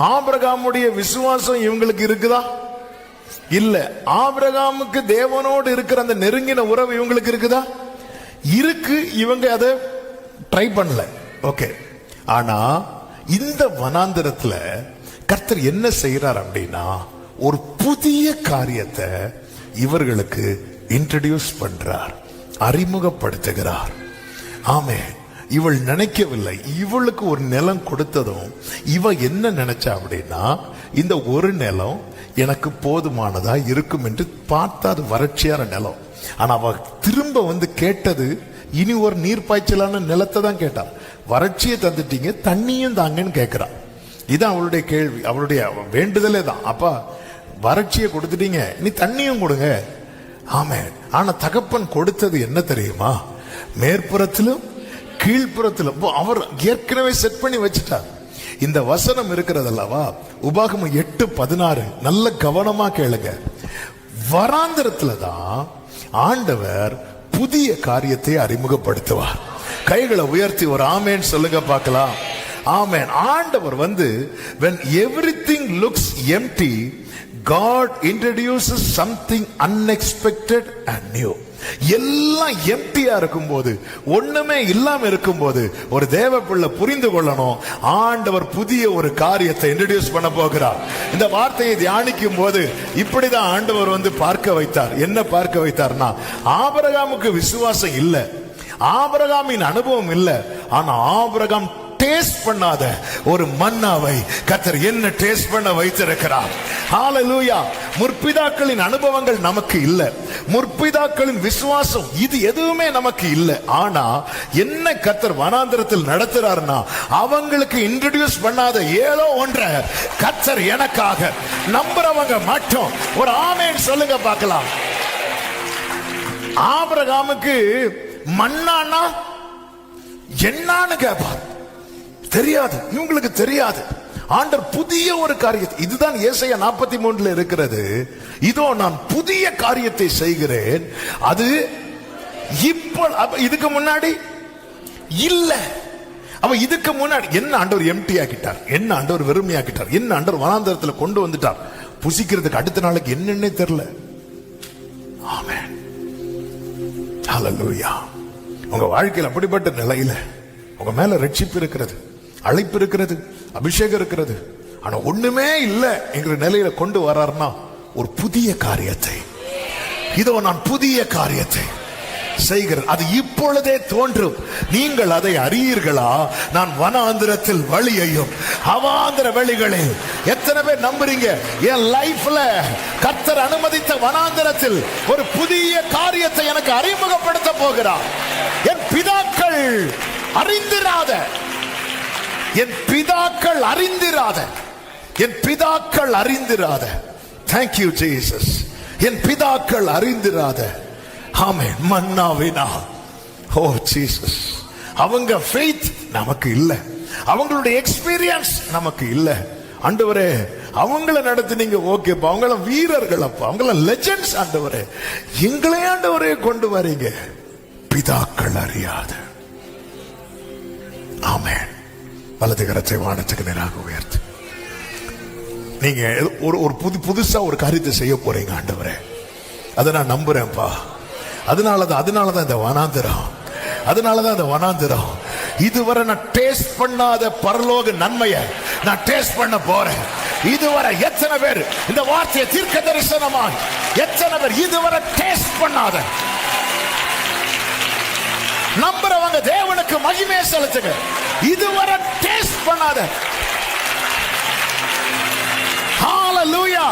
[SPEAKER 2] ஆபிரகாமுடைய விசுவாசம் இவங்களுக்கு இருக்குதா? இல்ல. ஆபிரகாமுக்கு தேவனோடு இருக்கிற அந்த நெருங்கின உறவு இவங்களுக்கு இருக்குதா? இருக்கு. இவங்க அதை ட்ரை பண்ணல. ஓகே. ஆனா இந்த வனாந்திரத்துல கர்த்தர் என்ன செய்யறார் அப்படின்னா, ஒரு புதிய காரியத்தை இவர்களுக்கு இன்ட்ரோடியூஸ் பண்றார், அறிமுகப்படுத்துகிறார். ஆமே, இவள் நினைக்கவில்லை. இவளுக்கு ஒரு நிலம் கொடுத்ததும் இவ என்ன நினைச்சா அப்படின்னா, இந்த ஒரு நிலம் எனக்கு போதுமானதா இருக்கும் என்று பார்த்தா அது வறட்சியான நிலம். ஆனா அவ திரும்ப வந்து கேட்டது இனி ஒரு நீர்ப்பாய்ச்சலான நிலத்தை தான் கேட்டா. வறட்சியை தந்துட்டீங்க, தண்ணியும் தாங்கன்னு கேட்கிறான். இதான் அவளுடைய கேள்வி, அவளுடைய வேண்டுதலே தான். அப்பா வறட்சியை கொடுத்துட்டீங்க, நீ தண்ணியும் கொடுங்க. ஆமே. ஆனா தகப்பன் கொடுத்தது என்ன தெரியுமா? மேற்புறத்திலும் கீழ்ப்புறத்திலும் அவர் ஏற்கனவே செட் பண்ணி வச்சுட்டார். இந்த வசனம் இருக்கிறது அல்லவா, உபாகமம் 8:16, நல்ல கவனமா கேளுங்க. வராந்திரத்துல தான் ஆண்டவர் புதிய காரியத்தை அறிமுகப்படுத்துவார். கைகளை உயர்த்தி ஒரு ஆமேன் சொல்லுங்க பார்க்கலாம். ஆமேன். ஆண்டவர் வந்து when everything looks empty, God introduces something unexpected and new. எல்லாம் எம்டியா இருக்கும் போது, ஒண்ணுமே இல்லாம இருக்கும் போது, ஒரு தேவ பிள்ளை புரிந்து கொள்ளணும், ஆண்டவர் புதிய ஒரு காரியத்தை இன்ட்ரோடியூஸ் பண்ண போகிறார். இந்த வார்த்தையை தியானிக்கும் போது இப்படிதான் ஆண்டவர் வந்து பார்க்க வைத்தார். என்ன பார்க்க வைத்தார்னா, ஆபிரகாமுக்கு விசுவாசம் இல்ல, ஆபிரகாமின் அனுபவம் இல்ல, ஆனா ஆபிரகாம் டேஸ்ட் பண்ணாத ஒரு மன்னாவை கர்த்தர் என்ன டேஸ்ட் பண்ண வைத்திருக்கிறார். ஹல்லேலூயா. முற்பிதாக்களின் அனுபவங்கள் நமக்கு இல்ல, முற்பிதாக்களின் விசுவாசம் இது எதுவுமே நமக்கு இல்ல. ஆனா என்ன கர்த்தர் வனாந்திரத்தில் நடத்துறாருன்னா, அவங்களுக்கு இன்ட்ரோடியூஸ் பண்ணாத ஏதோ ஒன்றை கர்த்தர் எனக்காக, நம்புறவங்க மட்டும் ஒரு ஆமென் சொல்லுங்க பார்க்கலாம். ஆபிரகாமுக்கு மன்னானா என்னன்னு கேட்பார், தெரியாது, இவங்களுக்கு தெரியாது. ஆண்டவர் புதிய ஒரு காரியத்தை, இதுதான் ஏசாயா 43 இருக்கிறது. இதோ நான் புதிய காரியத்தை செய்கிறேன், அது இப்போ. இதுக்கு முன்னாடி இல்ல. அப்ப இதுக்கு முன்னாடி என்ன ஆண்டவர் எம்டி ஆக்கிட்டார், என்ன ஆண்டவர் வெறுமையாக்கிட்டார், என்ன ஆண்டவர் வனாந்தரத்துல கொண்டு வந்துட்டார். புசிக்கிறதுக்கு அடுத்த நாளைக்கு என்னன்னே தெரியல. ஆமென், ஹல்லேலூயா. உங்க வாழ்க்கையில் அப்படிப்பட்ட நிலையில உங்க மேல ரட்சிப்பு இருக்கிறது, அழைப்பு இருக்கிறது, அபிஷேகம் இருக்கிறது, ஆனா ஒண்ணுமே இல்லை என்கிற நிலையில கொண்டு வர்றாருன்னா ஒரு புதிய காரியத்தை, இதோ நான் புதிய காரியத்தை செய்கிறேன், அது இப்பொழுதே தோன்றும், நீங்கள் அதை அறியீர்களா? நான் வனாந்திரத்தில் வழியையும் அவாந்திர வெளிகளில். எத்தனை பேர் நம்புறீங்க என் லைஃப்ல கர்த்தர் அனுமதித்த வனாந்திரத்தில் ஒரு புதிய காரியத்தை எனக்கு அறிமுகப்படுத்த போகிறார்? என் பிதாக்கள் அறிந்திராத, என் பிதாக்கள் அறிந்திராத, என் பிதாக்கள் அறிந்திராத, தேங்க்யூ ஜீசஸ், என் பிதாக்கள் அறிந்திராத, ஆமென், மன்னாவினா, ஓ ஜீசஸ். அவங்க ஃபெய்த் நமக்கு இல்ல, அவங்களுடைய எக்ஸ்பீரியன்ஸ் நமக்கு இல்ல. ஆண்டவரே அவங்கள நடத்தினீங்க, ஓகேப்பா, அவங்கள வீரர்கள், அப்பா அவங்கள லெஜெண்ட்ஸ். ஆண்டவரே எங்களே ஆண்டவரே கொண்டு வரீங்க, பிதாக்கள் அறியாத. ஆமென். வலது கரத்தை வானத்துக்கு நேராக உயர்த்து. நீங்க ஒரு புதுசா ஒரு காரியத்தை செய்ய போறீங்க ஆண்டவரே, அதை நான் நம்புறேன்ப்பா. அதனாலதான் இந்த வனாந்திரம், அதனாலதான் இந்த வனாந்திரம். இதுவரை நான் டேஸ்ட் பண்ணாத பரலோக நன்மையை நான் டேஸ்ட் பண்ண போறேன். இதுவரை எத்தனை பேர் இந்த வார்த்தையை தீர்க்க தரிசனமாக, எத்தனை பேர் இதுவரை டேஸ்ட் பண்ணாத? நம்புறவங்க தேவனுக்கு மகிமையை செலுத்துங்க. இதுவரை டேஸ்ட் பண்ணாத, ஹல்லேலூயா.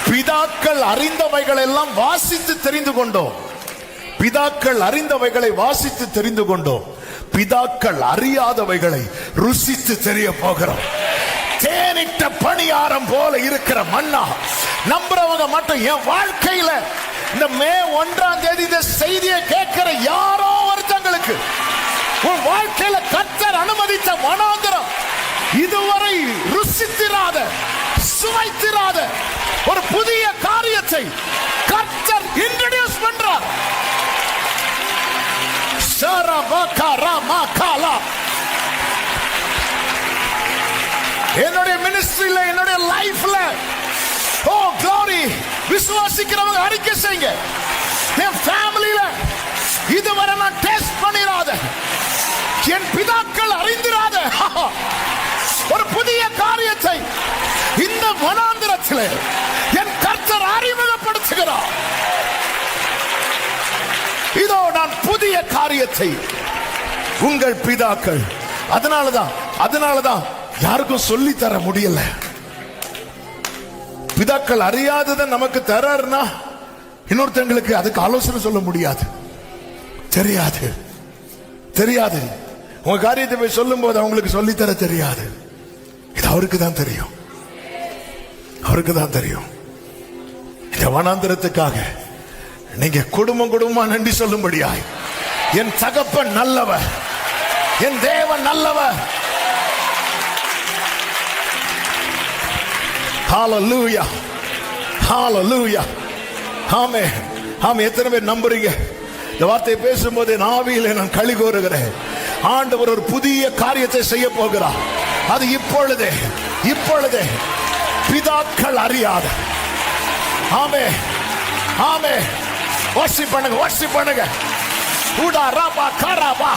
[SPEAKER 2] பிதாக்கள் அறிந்தவைகள் எல்லாம் வாசித்து தெரிந்து கொண்டோம், பிதாக்கள் அறிந்தவைகளை வாசித்து தெரிந்து கொண்டோம், பிதாக்கள் அறியாதவைகளை ருசித்து தெரிய போகிறோம். தேனிட்ட பணியாரம் போல இருக்கிற மன்னா நம்புறவங்க மட்டும். என் வாழ்க்கையில இந்த மே 1ஆம் தேதி இந்த செய்தியை கேட்கிற யாரோ ஒருத்தங்களுக்கு உன் வாழ்க்கையில கர்த்தர் அனுமதித்த வனாந்திரம் இதுவரை ருசித்திராத, சுவைத்திராத ஒரு புதிய காரியத்தை கர்த்தர் இன்ட்ரோடியூஸ் பண்றார். என்னுடைய மினிஸ்ட்ரியில, என்னுடைய லைஃப்ல, ஓ glory, விசுவாசிக்கிறவங்க அறிக்கை செய்யுங்க. என் ஃபேமிலியில இதுவரை நான் டேஸ்ட் பண்ணிராத, என் பிதாக்கள் அறிந்திராத ஒரு புதிய காரியத்தை இந்த வனாந்திரத்தில் என் கர்த்தர் அறிமுகப்படுத்துகிறார். இதோ நான் புதிய காரியத்தை உங்கள் பிதாக்கள். அதனாலதான் யாருக்கும் சொல்லி தர முடியல. பிதாக்கள் அறியாததை நமக்கு தராருன்னா இன்னொருத்தங்களுக்கு அதுக்கு ஆலோசனை சொல்ல முடியாது, தெரியாது. உங்க காரியத்தை போய் சொல்லும் போது அவங்களுக்கு சொல்லித்தர தெரியாது. இது அவருக்கு தான் தெரியும், அவருக்கு தான் தெரியும். இந்த வனாந்திரத்துக்காக நீங்க குடும்பமா நன்றி சொல்லும்படியாய், என் தகப்பன் நல்லவர், என் தேவன் நல்லவர். ஹல்லேலூயா, ஹல்லேலூயா. ஆமென், ஆமென். எத்தனை பேர் நம்புறீங்க? இந்த வார்த்தையை பேசும்போது என் ஆவியிலே நான் களி கூறுகிறேன். ஆண்டவர் ஒரு புதிய காரியத்தை செய்ய போகிறார். அது இப்பொழுதே பிதாக்கள் அறியாத. ஆமென், ஆமென். வர்ஷிப் பண்ணுங்க. உடா ராபா கராபா.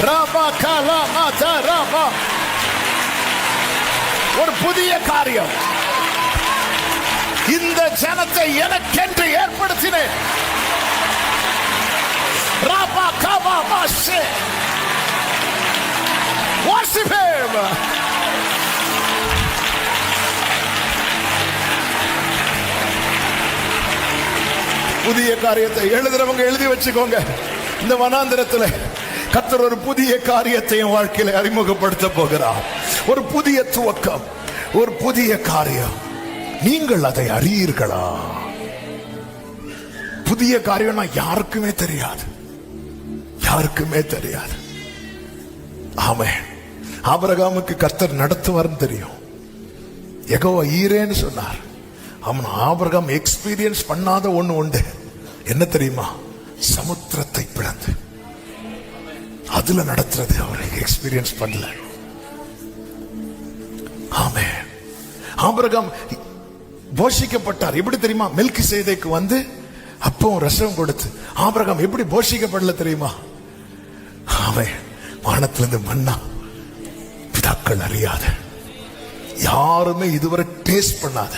[SPEAKER 2] ராபா கலா மாதா ராபா. ஒரு புதிய காரியம் இந்த ஜனத்தை எனக்கென்று ஏற்படுத்தினேன். ராபா கபா மாஷே. Worship him. புதிய காரியத்தை எழுதுறவங்க எழுதி வச்சுக்கோங்க. இந்த வனாந்திரத்தில் கர்த்தர் ஒரு புதிய காரியத்தை என் வாழ்க்கையில அறிமுகப்படுத்த போகிறார். ஒரு புதிய துவக்கம், ஒரு புதிய காரியம். நீங்கள் அதை அறியீர்களா? புதிய காரியம்னா யாருக்குமே தெரியாது. யாருக்குமே தெரியாது. ஆமென். ஆபிரகாமுக்கு கர்த்தர் நடத்துவார்னு தெரியும். யெகோவா ஈரேன்னு சொன்னார். அவன் ஆபிரகாம் எக்ஸ்பீரியன்ஸ் பண்ணாத ஒண்ணு உண்டு. என்ன தெரியுமா? சமுத்திரத்தை பிளந்து அதுல நடத்துறது அவர் எக்ஸ்பீரியன்ஸ் பண்ணல. ஆமென். ஆபிரகாம் போஷிக்கப்பட்டார். எப்படி தெரியுமா? மெல்கிசேதேக்கு வந்து அப்போ ரசம் கொடுத்து ஆபிரகாம் எப்படி போஷிக்கப்படல தெரியுமா? ஆமென். வானத்திலிருந்து மன்னா பிதாக்கள் அறியாத, யாருமே இதுவரை டேஸ்ட் பண்ணாத,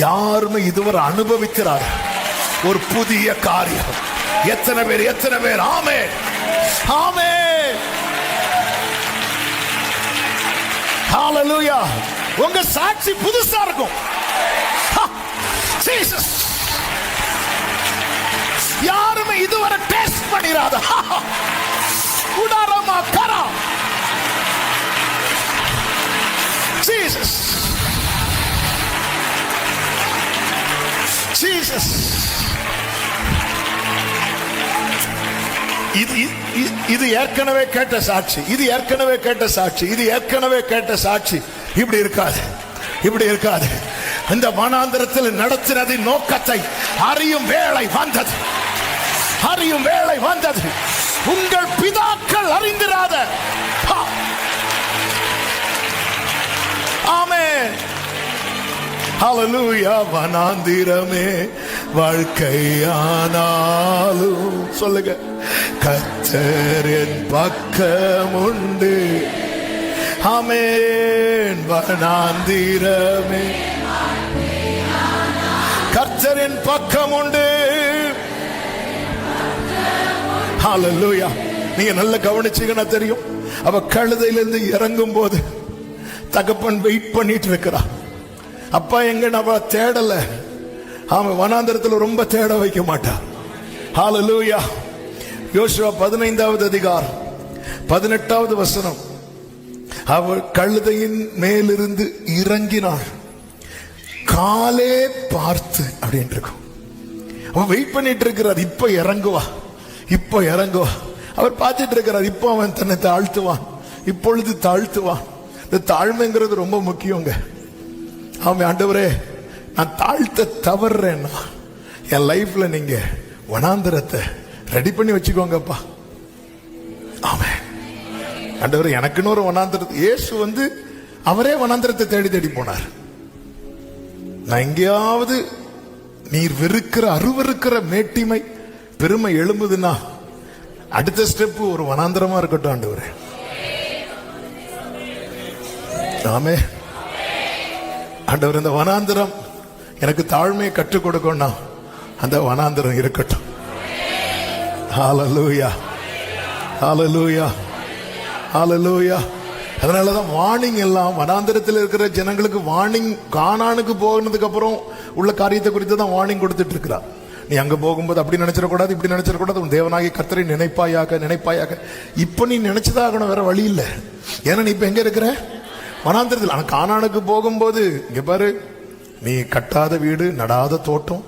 [SPEAKER 2] யாருமே இதுவரை அனுபவிக்கிறார் ஒரு புதிய காரியம். எத்தனை பேர் ஆமென் ஆமென் ஹalleluya. உங்க சாட்சி புதுசா இருக்கும். ஜீசஸ் யாருமே இதுவரை டேஸ்ட் பண்ணிராத உடாரமா கரா ஜீசஸ் ஜீசஸ். இது ஏற்கனவே கேட்ட சாட்சி, இது ஏற்கனவே கேட்ட சாட்சி, இது ஏற்கனவே கேட்ட சாட்சி. இப்படி இருக்காது, இப்படி இருக்காது. இந்த வனாந்தரத்தில் நடத்தினதின் நோக்கத்தை அறியும் வேளை வந்தது, அறியும் வேளை வந்தது. உங்கள் பிதாக்கள் அறிந்திராத. ஆமென் ஹalleluya. வனாந்திரமே வாழ்க்கையானாலும் சொல்லுங்க, கர்த்தர் என் பக்கம் உண்டு. ஆமென். வனாந்திரமே கர்த்தர் என் பக்கம் உண்டு. ஹalleluya. நீங்க நல்ல கவனிச்சீங்கன்னா தெரியும். அவ கழுதையிலிருந்து இறங்கும் போது தகப்பன் வெயிட் பண்ணிட்டு இருக்கிறா. அப்பா எங்க அவ தேடல. அவன் வனாந்தரத்தில் ரொம்ப தேட வைக்க மாட்டான். ஹalleluya. யோசுவா 15வது அதிகாரம் 18வது வசனம். அவள் கழுதையின் மேலிருந்து இறங்கினாள், காலே பார்த்து அப்படின்னு இருக்கும். அவன் வெயிட் பண்ணிட்டு இருக்கிறார். இப்ப இறங்குவா, இப்ப இறங்குவா. அவர் பார்த்துட்டு இருக்கிறார். இப்போ அவன் தன்னை தாழ்த்துவான், இப்பொழுது தாழ்த்துவான். இந்த தாழ்மைங்கிறது ரொம்ப முக்கியங்க. அவன் ஆண்டவரே நான் தாழ்த்த தவறுறேன்னா என் லைஃப்ல நீங்க வனாந்தரத்தை ரெடி பண்ணி வச்சுக்கோங்கப்பா. ஆமென். ஆண்டவரே எனக்குன்னு ஒரு வனாந்தரத்தை. இயேசு வந்து அவரே வனாந்தரத்தை தேடி தேடி போனார். நான் எங்கேயாவது நீர் வெறுக்கிற அருவருக்கிற மேட்டிமை பெருமை எழும்புதுன்னா அடுத்த ஸ்டெப் ஒரு வனாந்தரமா இருக்கட்டும் ஆண்டவரே. ஆமென். ஆண்டவர் இந்த வனாந்தரம் எனக்கு தாழ்மையை கற்றுக் கொடுக்கணும், அந்த வனாந்தரம் இருக்கட்டும். ஹalleluya ஹalleluya ஹalleluya. அதனாலதான் வார்னிங் எல்லாம் வனாந்தரத்தில் இருக்கிற ஜனங்களுக்கு வார்னிங். கானானுக்கு போனதுக்கு அப்புறம் உள்ள காரியத்தை குறித்து தான் வார்னிங் கொடுத்துட்டு இருக்கிறார். நீ அங்க போகும்போது அப்படி நினைச்சிடக்கூடாது, இப்படி நினைச்சிடக்கூடாது, உன் தேவனாகிய கர்த்தரை நினைப்பாயாக நினைப்பாயாக. இப்ப நீ நினைச்சதாகணும், வேற வழி இல்லை. ஏன்னா நீ இப்ப எங்க இருக்கிற? வனாந்தரத்தில். ஆனா கானானுக்கு போகும்போது இங்க பாரு, நீ கட்டாத வீடு, நடாத தோட்டம்,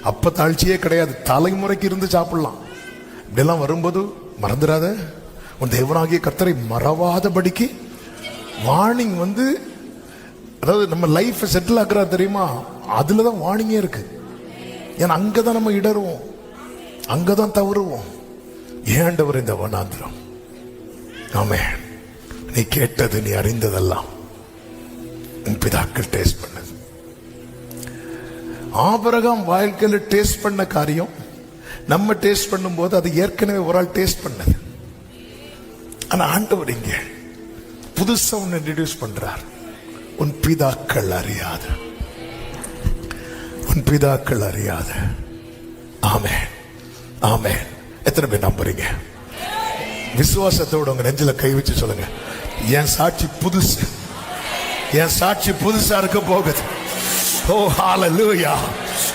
[SPEAKER 2] அப்ப தாழ்ச்சியே கிடையாது, தலைமுறைக்கு இருந்து சாப்பிடலாம். இப்படியெல்லாம் வரும்போது மறந்துடாத, உன் தேவனாகிய கர்த்தரை மறவாதபடிக்கு வார்னிங் வந்து, அதாவது நம்ம லைஃப் செட்டில் ஆக்குறா தெரியுமா, அதுலதான் வார்னிங்கே இருக்கு. ஏன்னா அங்கதான் நம்ம இடருவோம், அங்கதான் தவறுவோம். ஏண்டவர் இந்த வனாந்திரம். ஆமென். நீ கேட்டது, நீ அறிந்ததெல்லாம் உன் பிதாக்கள் டேஸ்ட் பண்ணது. ஆபிரகாம் வாழ்க்கையில் டேஸ்ட் பண்ண காரியம் நம்ம டேஸ்ட் பண்ணும்போது அது ஏற்கனவே ஒரு ஆள் டேஸ்ட் பண்ணது. ஆனா ஆண்டவர் இங்க புதுசா ஒன்னு இன்ட்ரோடியூஸ் பண்றார். உன் பிதாக்கள் அறியாத, உன் பிதாக்கள் அறியாத. ஆமென் ஆமென். எத்தனை பேர் நம்புறீங்க? விசுவாசத்தோட உங்க நெஞ்சில கை வச்சு சொல்லுங்க, என் சாட்சி புதுசு, என் சாட்சி புதுசா இருக்க போகுது. ஓ ஹalleluya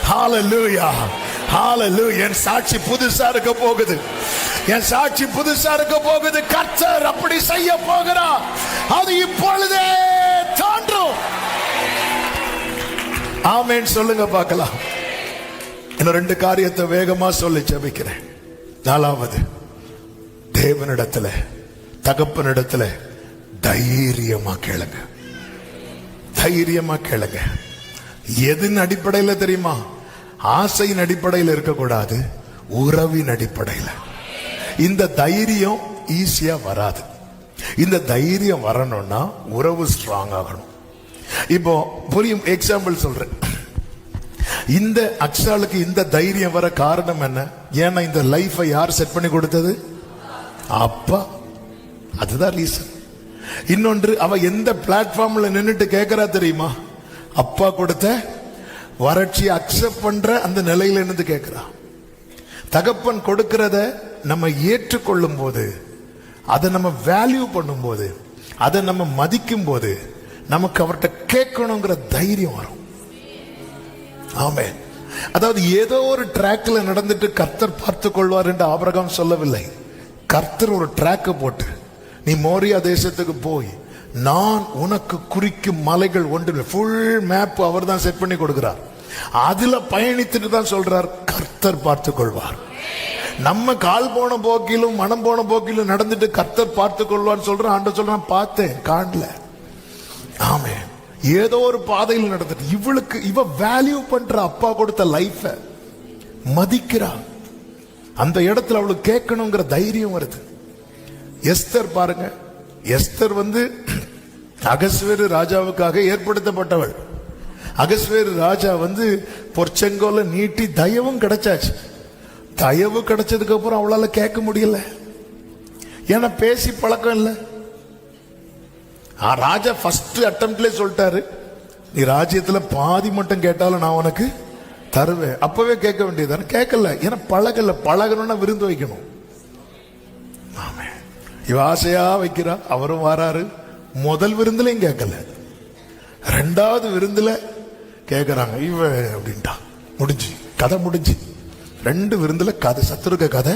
[SPEAKER 2] ஹalleluya ஹalleluya. என் சாட்சி புதுசா இருக்க போகுது, என் சாட்சி புதுசா இருக்க போகுது. கர்த்தர் அப்படி செய்ய போகிறார். அது இப்பொழுதே தோன்றும். ஆமென் சொல்லுங்க பார்க்கலாம். இன்னும் 2 காரியத்தை வேகமா சொல்லி ஜெபிக்கிறேன். 4வது தேவனிடத்துல, தகப்பனிடத்துல தைரியமா கேளுங்க. தைரியமா கேளுங்க. எதின் அடிப்படையில் தெரியுமா? ஆசையின் அடிப்படையில் இருக்கக்கூடாது, உறவின் அடிப்படையில். இந்த தைரியம் ஈஸியா வராது. இந்த தைரியம் வரணும்னா உறவு ஸ்ட்ராங் ஆகணும். இப்போ புரியும் எக்ஸாம்பிள் சொல்றேன். இந்த அக்ஷாலுக்கு இந்த தைரியம் வர காரணம் என்ன? ஏன்னா இந்த லைஃபை யார் செட் பண்ணி கொடுத்தது? அப்பா. அதுதான் ரீசன். இன்னொன்று, அவ எந்த பிளாட்ஃபார்ம்ல நின்னுட்டு கேட்கறா தெரியுமா? அப்பா கொடுத்த வறட்சி அக்செப்ட் பண்ற அந்த நிலையில இருந்து கேட்கிறா. தகப்பன் கொடுக்கிறத நம்ம ஏற்றுக்கொள்ளும் போது, அதை நம்ம வேல்யூ பண்ணும் போது, அதை நம்ம மதிக்கும் போது நமக்கு அவர்கிட்ட கேட்கணுங்கிற தைரியம் வரும். ஆமென். அதாவது ஏதோ ஒரு ட்ராக்ல நடந்துட்டு கர்த்தர் பார்த்து கொள்வார் என்று ஆபிரகாம் சொல்லவில்லை. கர்த்தர் ஒரு ட்ராக் போட்டு, நீ மோரியா தேசத்துக்கு போய் நான் உனக்கு குறிக்கும் மலைகள் ஒன்று, ஃபுல் மேப் அவர் தான் செட் பண்ணி கொடுக்கிறார். அதுல பயணித்துட்டு தான் சொல்றார் கர்த்தர் பார்த்து கொள்வார். நம்ம கால் போன போக்கிலும் மனம் போன போக்கிலும் நடந்துட்டு கர்த்தர் பார்த்து கொள்வார் சொல்ற. ஆண்டவர் சொல்றான், பார்த்தேன், காணல. ஆமே. ஏதோ ஒரு பாதையில் நடந்துட்டு இவளுக்கு இவ வேல்யூ பண்ற அப்பா கொடுத்த லைஃப மதிக்கிறா. அந்த இடத்துல அவளுக்கு கேட்கணுங்கிற தைரியம் வருது. எஸ்தர் பாருங்க, எஸ்தர் அகஸ்வேரு ராஜாவுக்காக ஏற்படுத்தப்பட்டவள். அகஸ்வேரு ராஜா பொற்செங்கோல நீட்டி தயவும் கிடைச்சாச்சு. தயவு கிடைச்சதுக்கு அப்புறம் அவளால கேட்க முடியல. ஏன்னா பேசி பழக்கம் இல்லை. ராஜா ஃபர்ஸ்ட் அட்டம்ப்ட்ல சொல்லிட்டாரு, நீ ராஜ்யத்துல பாதி மட்டும் கேட்டாலும் நான் உனக்கு தருவேன். அப்பவே கேட்க வேண்டியது, கேட்கல. ஏன்னா பழகல. பழகணும்னா விருந்து வைக்கணும். ஆமே. இவ ஆசையா வைக்கிறா. அவரும் வராரு. முதல் விருந்துலையும் கேட்கல, ரெண்டாவது விருந்துல கேட்கறாங்க. இவ அப்படின்ட்டா. முடிஞ்சு கதை முடிஞ்சு. ரெண்டு விருந்துல கதை, சத்துருக்க கதை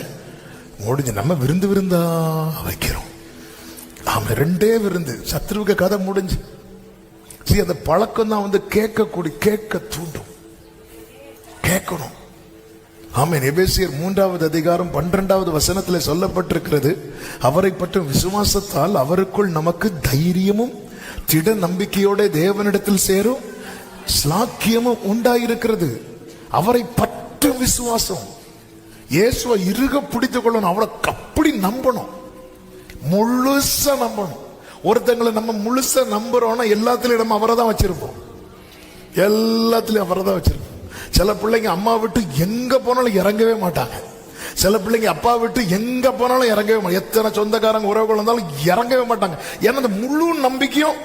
[SPEAKER 2] முடிஞ்சு. நம்ம விருந்தா வைக்கிறோம். ஆமா, ரெண்டே விருந்து, சத்ருவுக்கு கதை முடிஞ்சு. அந்த பழக்கம் தான் கேட்க தூண்டும். கேட்கணும். ஆமென். எபேசியர் 3வது அதிகாரம் 12வது வசனத்தில் சொல்லப்பட்டிருக்கிறது, அவரை பற்றும் விசுவாசத்தால் அவருக்குள் நமக்கு தைரியமும் திட நம்பிக்கையோட தேவனிடத்தில் சேரும் ஸ்லாக்கியமும் உண்டாயிருக்கிறது. அவரை பற்றும் விசுவாசம். இயேசுவை இறுக பிடித்துக் கொள்ளணும். அவளை அப்படி நம்பணும், முழுசா நம்பணும். ஒருத்தங்களை நம்ம முழுசா நம்புறோம்னா எல்லாத்திலையும் நம்ம அவரை தான் வச்சிருப்போம். எல்லாத்திலையும் அவரை தான் வச்சிருப்போம். சில பிள்ளைங்க அம்மா விட்டு எங்க போனாலும் இறங்கவே மாட்டாங்க. சில பிள்ளைங்க அப்பா விட்டு எங்க போனாலும் இறங்கவே மாட்டாங்க. எத்தனை சொந்தக்காரங்க உறவுகள் வந்தாலும் இறங்கவே மாட்டாங்க. ஏன்னா அந்த முழு நம்பிக்கையும்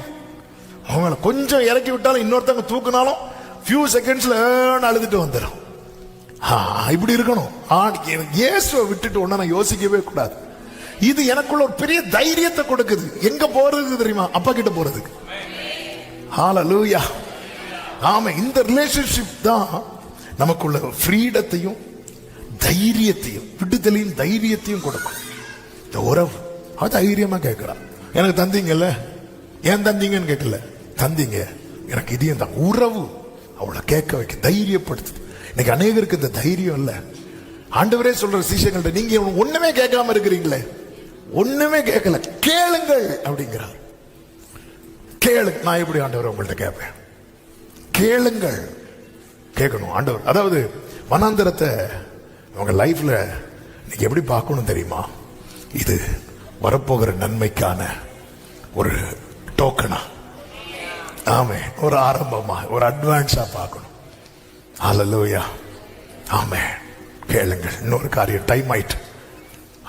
[SPEAKER 2] அவங்கள கொஞ்சம் இறக்கி விட்டாலும் இன்னொருத்தவங்க தூக்குனாலும் ஃபியூ செகண்ட்ஸ்ல அழுதுட்டு வந்துடும். இப்படி இருக்கணும். இயேசுவை விட்டுட்டு ஒண்ணு நான் யோசிக்கவே கூடாது. இது எனக்குள்ள ஒரு பெரிய தைரியத்தை கொடுக்குது. எங்க போறதுக்கு தெரியுமா? அப்பா கிட்ட போறதுக்கு. ஹல்லேலூயா. ஆமா. இந்த ரிலேஷன்ஷிப் தான் நமக்குள்ள ஃப்ரீடத்தையும் தைரியத்தையும் விடுதலையும் தைரியத்தையும் கொடுக்கும். இந்த உறவு அது தைரியமா கேட்கிறான். எனக்கு தந்தீங்கல்ல, ஏன் தந்தீங்கன்னு கேட்கல, தந்தீங்க எனக்கு இதையும் தான். உறவு அவளை கேட்க வைக்க தைரியப்படுத்துது. இன்னைக்கு அநேகருக்கு இந்த தைரியம் இல்ல. ஆண்டவரே சொல்ற சீஷங்கள்ட்ட, நீங்க ஒண்ணுமே கேட்காம இருக்கிறீங்களே, ஒண்ணுமே கேட்கல, கேளுங்கள் அப்படிங்கிறார். கேளு. நான் எப்படி ஆண்டவர் உங்கள்ட்ட கேட்பேன்? கேளுங்கள். கேட்கணும். ஆண்டவர் அதாவது வனாந்தரத்தை உங்க லைஃப்ல நீங்க எப்படி பார்க்கணும் தெரியுமா? இது வரப்போகிற நன்மைக்கான ஒரு டோக்கனா, ஆமே, ஒரு ஆரம்பமா, ஒரு அட்வான்ஸா பார்க்கணும். ஹல்லேலூயா. ஆமே. கேளுங்கள். இன்னொரு காரியம், டைம் ஆயிட்டு.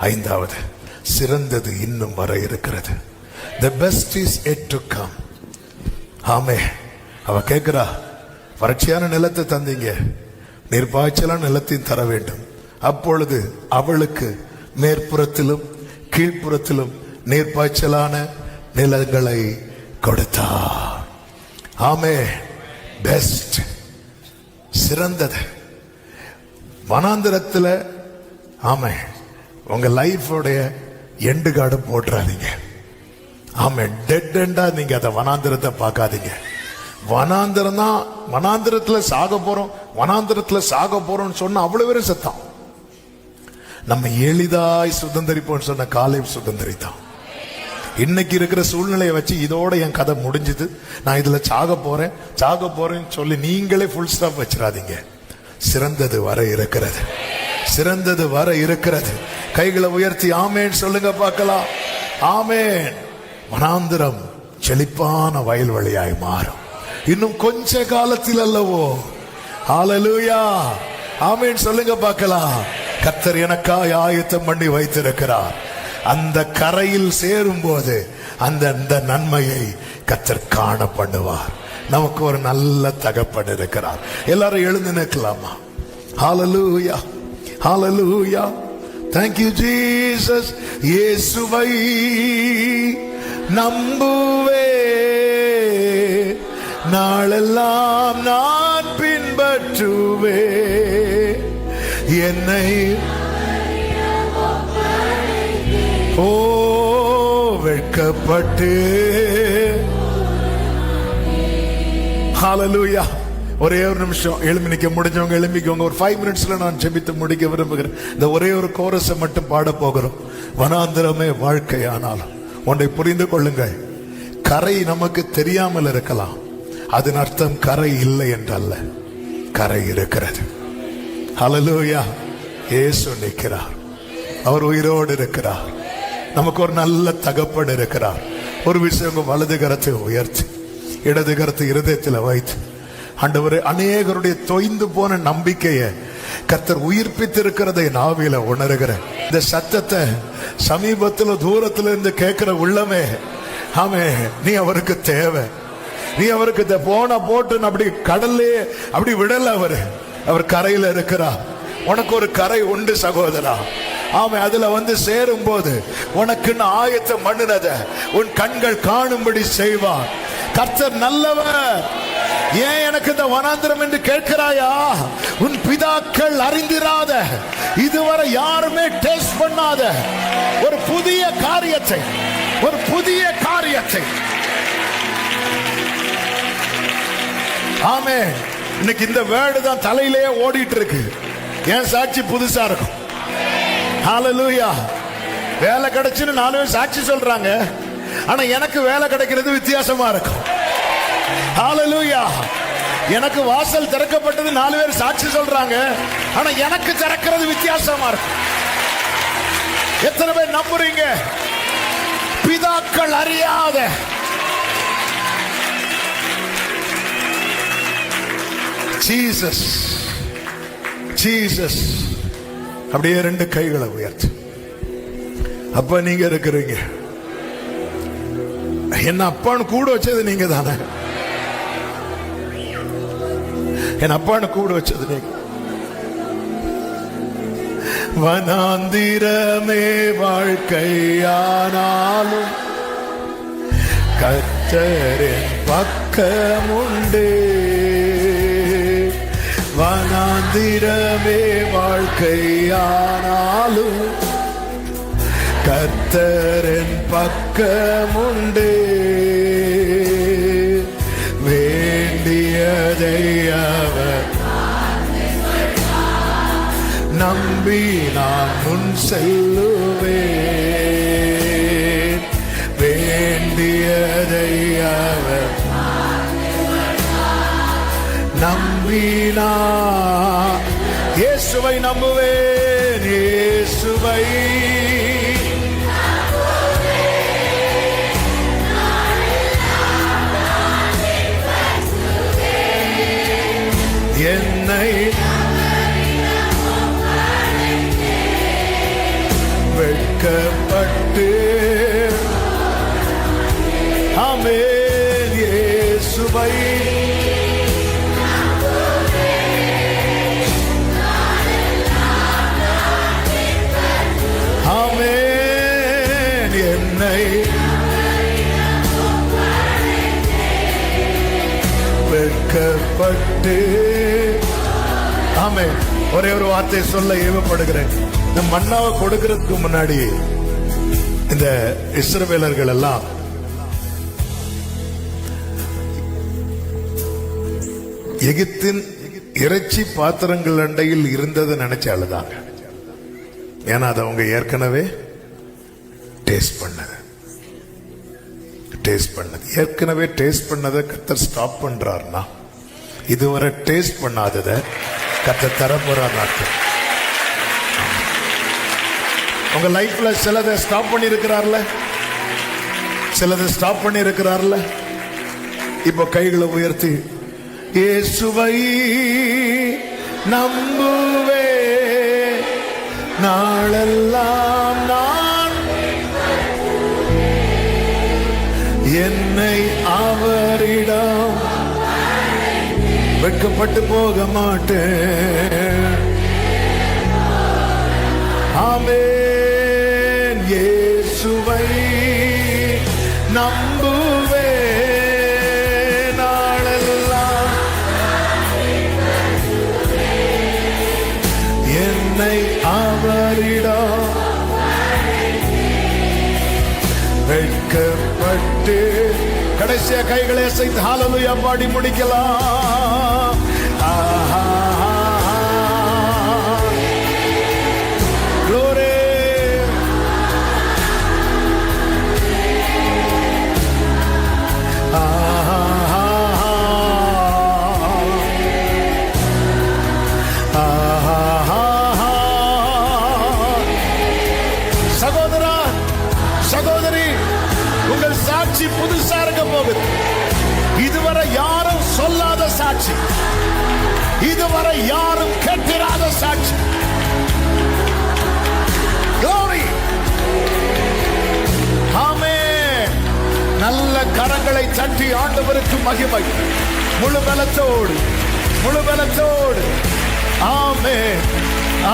[SPEAKER 2] 5வது, சிறந்தது இன்னும் வர இருக்கிறது. The best is yet to come. ஆமே. அவ கேட்கிறா, வறட்சியான நிலத்தை தந்தீங்க, நீர்ப்பாய்ச்சலான நிலத்தையும் தர வேண்டும். அப்பொழுது அவளுக்கு மேற்புறத்திலும் கீழ்ப்புறத்திலும் நீர்ப்பாய்ச்சலான நிலங்களை கொடுத்தா. ஆமே. பெஸ்ட், சிறந்தது. வனாந்திரத்தில் ஆமே உங்க லைஃபோடைய எண்டு கார்டு போட்டுறாதீங்க. ஆமே. டெட் எண்டா நீங்க அதை வனாந்திரத்தை பார்க்காதீங்க. வனாந்திரம் தான். வனாந்திரத்துல சாக போறோம், வனாந்திரத்துல சாக போறோம்னு சொன்ன அவ்வளவு பேரும் செத்தான். நம்ம எளிதாய் சுதந்திரிப்போம் சொன்ன காலேப் சுதந்திரித்தான். இன்னைக்கு இருக்கிற சூழ்நிலையை வச்சு இதோட என் கதை முடிஞ்சது, நான் இதுல சாக போறேன்னு சொல்லி நீங்களே ஃபுல் ஸ்டாப் வச்சிடாதீங்க. சிறந்தது வர இருக்கிறது, சிறந்தது வர இருக்கிறது. கைகளை உயர்த்தி ஆமேன் சொல்லுங்க பார்க்கலாம். ஆமேன். வனாந்திரம் செழிப்பான வயல்வெளியாய் மாறும் இன்னும் கொஞ்ச காலத்தில் அல்லவோ. ஹல்லேலூயா. ஆமேன் சொல்லுங்க பார்க்கலாம். கர்த்தர் எனக்காய் ஆயத்தம் பண்ணி வைத்திருக்கிறார். அந்த கரையில் சேரும் போது அந்த நன்மையை கர்த்தர் காண பண்ணுவார். நமக்கு ஒரு நல்ல தகப்பன் இருக்கிறார். எல்லாரும் எழுந்து நிற்கலாமா? ஹல்லேலூயா, ஹல்லேலூயா. Thank you Jesus. இயேசுவை நம்புவே, நாளெல்லாம் நான் பின்பற்றுவே, என்னை ஓ வெட்கப்பட்டு. ஹல்லேலூயா. ஒரே ஒரு நிமிஷம் எழும்பி நிக்க முடிஞ்சவங்க எழும்பிக்கோங்க. ஒரு 5 மினிட்ஸ்ல நான் ஜெபித்து முடிக்க விரும்புகிறேன். இந்த ஒரே ஒரு கோரஸை மட்டும் பாட போகிறோம். வனாந்திரமே வாழ்க்கையானாலும் ஒன்றை புரிந்து கொள்ளுங்கள், கரை நமக்கு தெரியாமல் இருக்கலாம், அதன் அர்த்தம் கரை இல்லை என்றல்ல, கரை இருக்கிறது. ஹல்லேலூயா. இயேசு நிற்கிறார், அவர் உயிரோடு இருக்கிறார். நமக்கு ஒரு நல்ல தகப்பன் இருக்கிறார். ஒரு விஷயம், வலது கரத்தை உயர்த்தி இடது கரத்தை இருதயத்தில் வைத்து, ஆண்டவரே, அநேகருடைய தொய்ந்து போன நம்பிக்கையை கர்த்தர் உயிர்ப்பித்திருக்கிறதை நாவில உணர்கிறேன். இந்த சத்தத்தை சமீபத்தில் தூரத்துல இருந்து கேட்கிற உள்ளமே, ஆமே, நீ அவருக்கு தேவை. நீ அவருக்கு போன போட்டு அப்படி கடல்லே அப்படி விடல. அவர் கரையில இருக்கிறார். உனக்கு ஒரு கரை உண்டு சகோதரா. ஆமா, அதுல வந்து சேரும் போது உனக்குன்னு ஆயத்தம் பண்ணுனத உன் கண்கள் காணும்படி செய்வார். கர்த்தர் நல்லவர். ஏன் எனக்கு இந்த வனாந்திரம் என்று கேட்கிறாயா? உன் பிதாக்கள் அறிந்திராத, இதுவரை யாருமே டேஸ்ட் பண்ணாத ஒரு புதிய காரியத்தை, ஒரு புதிய காரியத்தை. ஆமே. இன்னைக்கு இந்த வேர்டு தான் தலையிலேயே ஓடிட்டு இருக்கு. என் சாட்சி புதுசா இருக்கும். ஹல்லேலூயா. வேலை கிடைச்சுன்னு 4 பேர் சாட்சி சொல்றாங்க, ஆனா எனக்கு வேலை கிடைக்கிறது வித்தியாசமா இருக்கும். ஹல்லேலூயா. எனக்கு வாசல் திறக்கப்பட்டது 4 பேர் சாட்சி சொல்றாங்க, ஆனா எனக்கு திறக்கிறது வித்தியாசமா இருக்கும். எத்தனை பேர் நம்புறீங்க? பிதாக்கள் அறியாத ஜீசஸ், ஜீசஸ். அப்படியே 2 கைகளை உயர்த்து. அப்ப நீங்க இருக்கிறீங்க. என்ன அப்பான்னு கூட வச்சது நீங்க தானே. என் அப்பான்னு கூட வச்சது நீங்க. வனாந்திரமே வாழ்க்கையானாலும் கர்த்தரின் பக்கமுண்டு. வனாந்திரமே வாழ்க்கையானாலும் கர்த்தரின் பக்கமுண்டு. வேண்டியதை அவர் நம்பி நான் முன் செல்லுவேன். வேண்டியதை அவர் நம்பினா இயேசுவை நம்புவேன். இயேசுவை என்னை வெட்கப்பட்டு ஆமென். இயேசுவை ஆமென். என்னை வெட்கப்பட்டு ஆமென். ஒரே ஒரு வார்த்தை சொல்ல ஏவப்படுகிறேன். இந்த மன்னாவை கொடுக்கிறதுக்கு முன்னாடி இந்த இஸ்ரவேலர்கள் எல்லாம் எகிப்தின் இறைச்சி பாத்திரங்கள் அண்டையில் இருந்ததை நினைச்சு அழுதாங்க. ஏன்னா அதை அவங்க ஏற்கனவே டேஸ்ட் பண்ணது ஏற்கனவே டேஸ்ட் பண்ணதை கர்த்தர் ஸ்டாப் பண்றாருன்னா இதுவரை டேஸ்ட் பண்ணாததை கர்த்தர் தரப்போறார் நாட்கள். உங்க லைஃப்ல சிலதை ஸ்டாப் பண்ணி இருக்கிறார்ல, இப்போ கைகளை உயர்த்தி இயேசுவை நம்புவே நாளெல்லாம் நான் என்னை அவரிடம் வெட்கப்பட்டு போக மாட்டேன். ஆமென். இயேசுவை நம்புவே நாளெல்லாம் என்னை அவரிடம் வெட்கப்பட்டு. கடைசியா கைகளை அசைத்து ஹல்லேலூயா பாடி முடிக்கலாம். Glory. சகோதரா, சகோதரி, உங்கள் சாட்சி புதுசா இருக்க போகுது. இதுவரை யாரும் சொல்லாத சாட்சி, இதுவரை யாரும் கேட்டிராத சாட்சி. Glory. ஆமென். நல்ல கரங்களை தட்டி ஆண்டவருக்கு மகிமை. முழு பலத்தோடு. ஆமென்.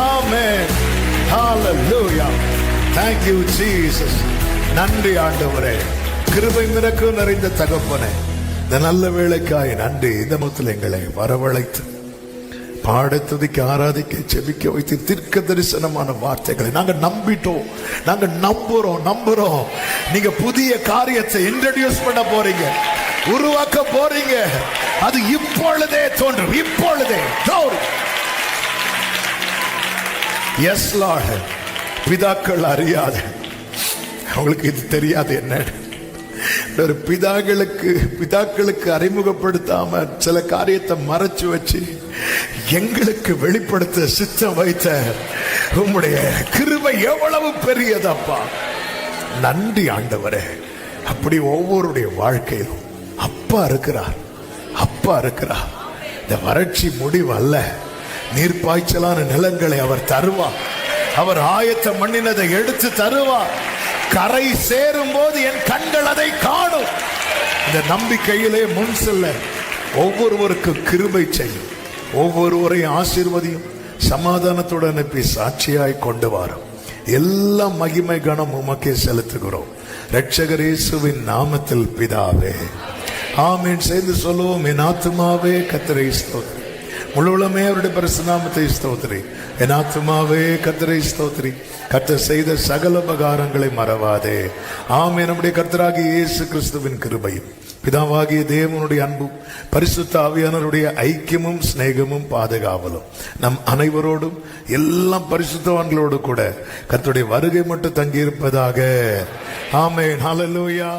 [SPEAKER 2] ஆமென். ஹல்லேலூயா. Thank you Jesus. நன்றி ஆண்டவரே. கிருபை மிரக்கம் நிறைந்த தகப்பனே, இந்த நல்ல வேளைக்காய் நன்றி. இந்த முகத்தில் எங்களை வரவழைத்து பாட, துதிக்க, ஆராதிக்க, செபிக்க வைத்து தீர்க்க தரிசனமான வார்த்தைகளை நாங்க நம்பிட்டோம். நாங்க நம்புறோம். நீங்க புதிய காரியத்தை இன்ட்ரோடியூஸ் பண்ண போறீங்க, உருவாக்க போறீங்க. அது இப்பொழுதே தோன்றும். இப்பொழுதே. Yes Lord. பிதாக்கள் அறியாது, அவங்களுக்கு இது தெரியாது. என்ன ஒரு பிதாக்களுக்கு அறிமுகப்படுத்தாம சில காரியத்தை மறைச்சு வச்சு எங்களுக்கு வெளிப்படுத்த சித்தம் வைத்த உம்முடைய கிருபை எவ்வளவு பெரியதப்பா. நன்றி ஆண்டவரே. அப்படி ஒவ்வொருடைய வாழ்க்கையிலும் அப்பா இருக்கிறார். இந்த வறட்சி முடிவு அல்ல. நீர்ப்பாய்ச்சலான நிலங்களை அவர் தருவார். அவர் ஆயத்த மண்ணினதை எடுத்து தருவார். கரை சேரும் போது என் கண்கள் அதை காணும். இந்த நம்பிக்கையிலே முன் செல்ல ஒவ்வொருவருக்கும் கிருபை செய்யும். ஒவ்வொருவரையும் ஆசீர்வதியும். சமாதானத்தோடு அனுப்பி சாட்சியாய் கொண்டு வரும். எல்லா மகிமை கணம் உமக்கே செலுத்துகிறோம். இரட்சகர் இயேசுவின் நாமத்தில் பிதாவே, ஆமென். செய்து சொல்லுவோம். என் ஆத்துமாவே கர்த்தரை ஸ்தோத்திரி, முழுவதுமே அவருடைய பரிசுநாமத்தை ஸ்தோத்திரி. என் ஆத்துமாவே கர்த்தரை ஸ்தோத்திரி, கர்த்தர் செய்த சகல உபகாரங்களை மறவாதே. ஆமென். நம்முடைய கர்த்தராகிய இயேசு கிறிஸ்துவின் கிருபையும் பிதாவாகிய தேவனுடைய அன்பும் பரிசுத்த ஆவியானவருடைய ஐக்கியமும் சிநேகமும் பாதுகாவலும் நம் அனைவரோடும் எல்லாம் பரிசுத்தவான்களோடு கூட கர்த்தருடைய வருகை மட்டும் தங்கியிருப்பதாக. ஆமென். ஹல்லேலூயா.